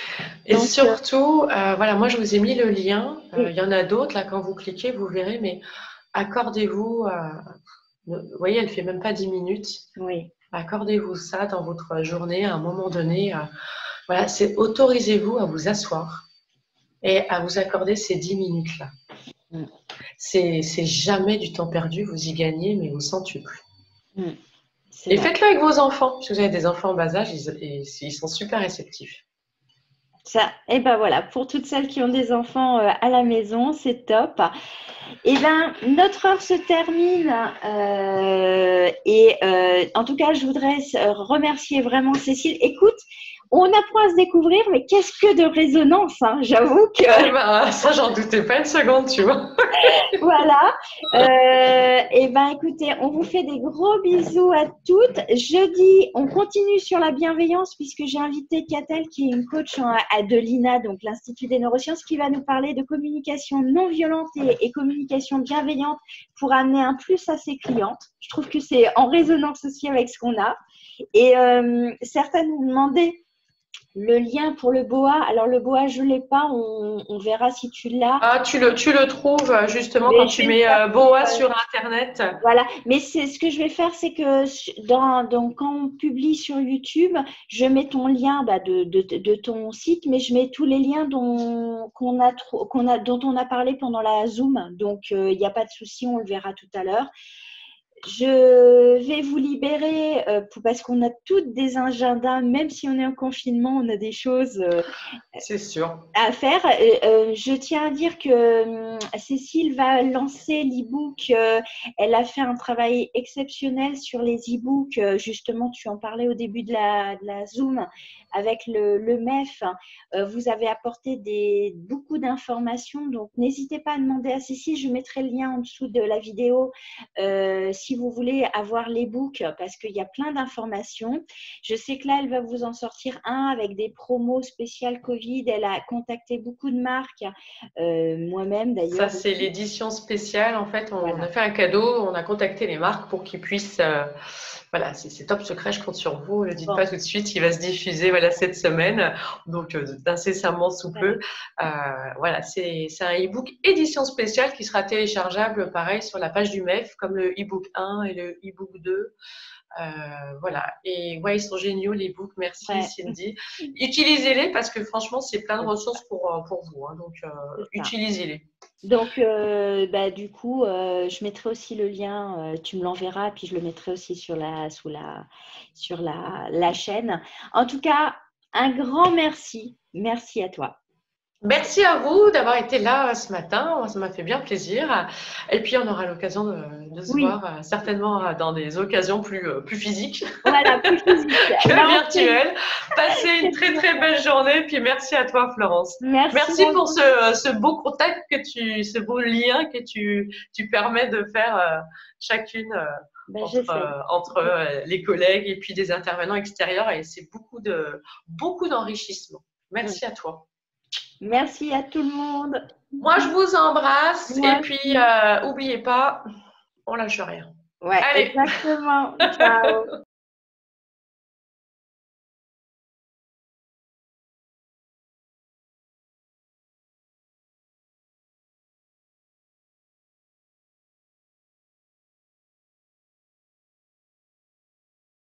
Et donc, surtout, voilà, moi je vous ai mis le lien. Il y en a d'autres là, quand vous cliquez, vous verrez, mais accordez-vous. Vous voyez, elle fait même pas 10 minutes. Oui. Accordez-vous ça dans votre journée à un moment donné. Voilà, autorisez-vous à vous asseoir et à vous accorder ces 10 minutes-là. C'est jamais du temps perdu, vous y gagnez, mais au centuple. Et faites-le avec vos enfants. Si vous avez des enfants en bas âge, ils sont super réceptifs. Ça, et ben voilà, pour toutes celles qui ont des enfants à la maison, c'est top. Et ben notre heure se termine et en tout cas, je voudrais remercier vraiment Cécile. Écoute, On apprend à se découvrir, mais qu'est-ce que de résonance, hein, j'avoue que… Ah bah, ça, j'en doutais pas une seconde, tu vois. Voilà. Et ben, écoutez, on vous fait des gros bisous à toutes. Jeudi, on continue sur la bienveillance puisque j'ai invité Catel, qui est une coach de l'INA, donc l'Institut des neurosciences, qui va nous parler de communication non violente et communication bienveillante pour amener un plus à ses clientes. Je trouve que c'est en résonance aussi avec ce qu'on a. Et certains nous demandaient le lien pour le boa. Alors, le boa, je ne l'ai pas. On verra si tu l'as. Ah, tu le trouves justement quand tu mets boa sur Internet. Voilà. Mais ce que je vais faire, c'est que quand on publie sur YouTube, je mets ton lien de ton site, mais je mets tous les liens dont on a parlé pendant la Zoom. Donc, il n'y a pas de souci, on le verra tout à l'heure. Je vais vous libérer parce qu'on a toutes des agendas, même si on est en confinement, on a des choses c'est sûr. À faire. Je tiens à dire que Cécile va lancer l'e-book. Elle a fait un travail exceptionnel sur les e-books. Justement, tu en parlais au début de la Zoom avec le MEF. Vous avez apporté beaucoup d'informations. Donc, n'hésitez pas à demander à Cécile. Je mettrai le lien en dessous de la vidéo si vous voulez avoir l'e-book parce qu'il y a plein d'informations. Je sais que là, elle va vous en sortir un avec des promos spéciales Covid. Elle a contacté beaucoup de marques, moi-même d'ailleurs. Ça, c'est l'édition spéciale. En fait, on Voilà. a fait un cadeau, on a contacté les marques pour qu'ils puissent… voilà, c'est top secret, je compte sur vous. Ne le dites pas tout de suite, il va se diffuser cette semaine, donc d'incessamment sous peu. Voilà, c'est un e-book édition spéciale qui sera téléchargeable, pareil, sur la page du MEF, comme le e-book 1 et le e-book 2. Voilà, et ouais, ils sont géniaux les books, merci Cindy. Utilisez-les parce que franchement, c'est plein de ressources pour vous, hein, donc utilisez-les. Donc, du coup, je mettrai aussi le lien, tu me l'enverras, puis je le mettrai aussi sur la chaîne. En tout cas, un grand merci. Merci à toi. Merci à vous d'avoir été là ce matin, ça m'a fait bien plaisir. Et puis on aura l'occasion de se voir certainement dans des occasions plus physiques voilà, plus physique. que virtuelles. Passez une très très belle journée, puis merci à toi Florence. Merci pour ce beau contact ce beau lien que tu permets de faire chacune entre les collègues et puis des intervenants extérieurs, et c'est beaucoup d'enrichissement. Merci à toi. Merci à tout le monde. Moi, je vous embrasse. Et puis, n'oubliez pas, on lâche rien. Ouais, allez. Exactement. Ciao.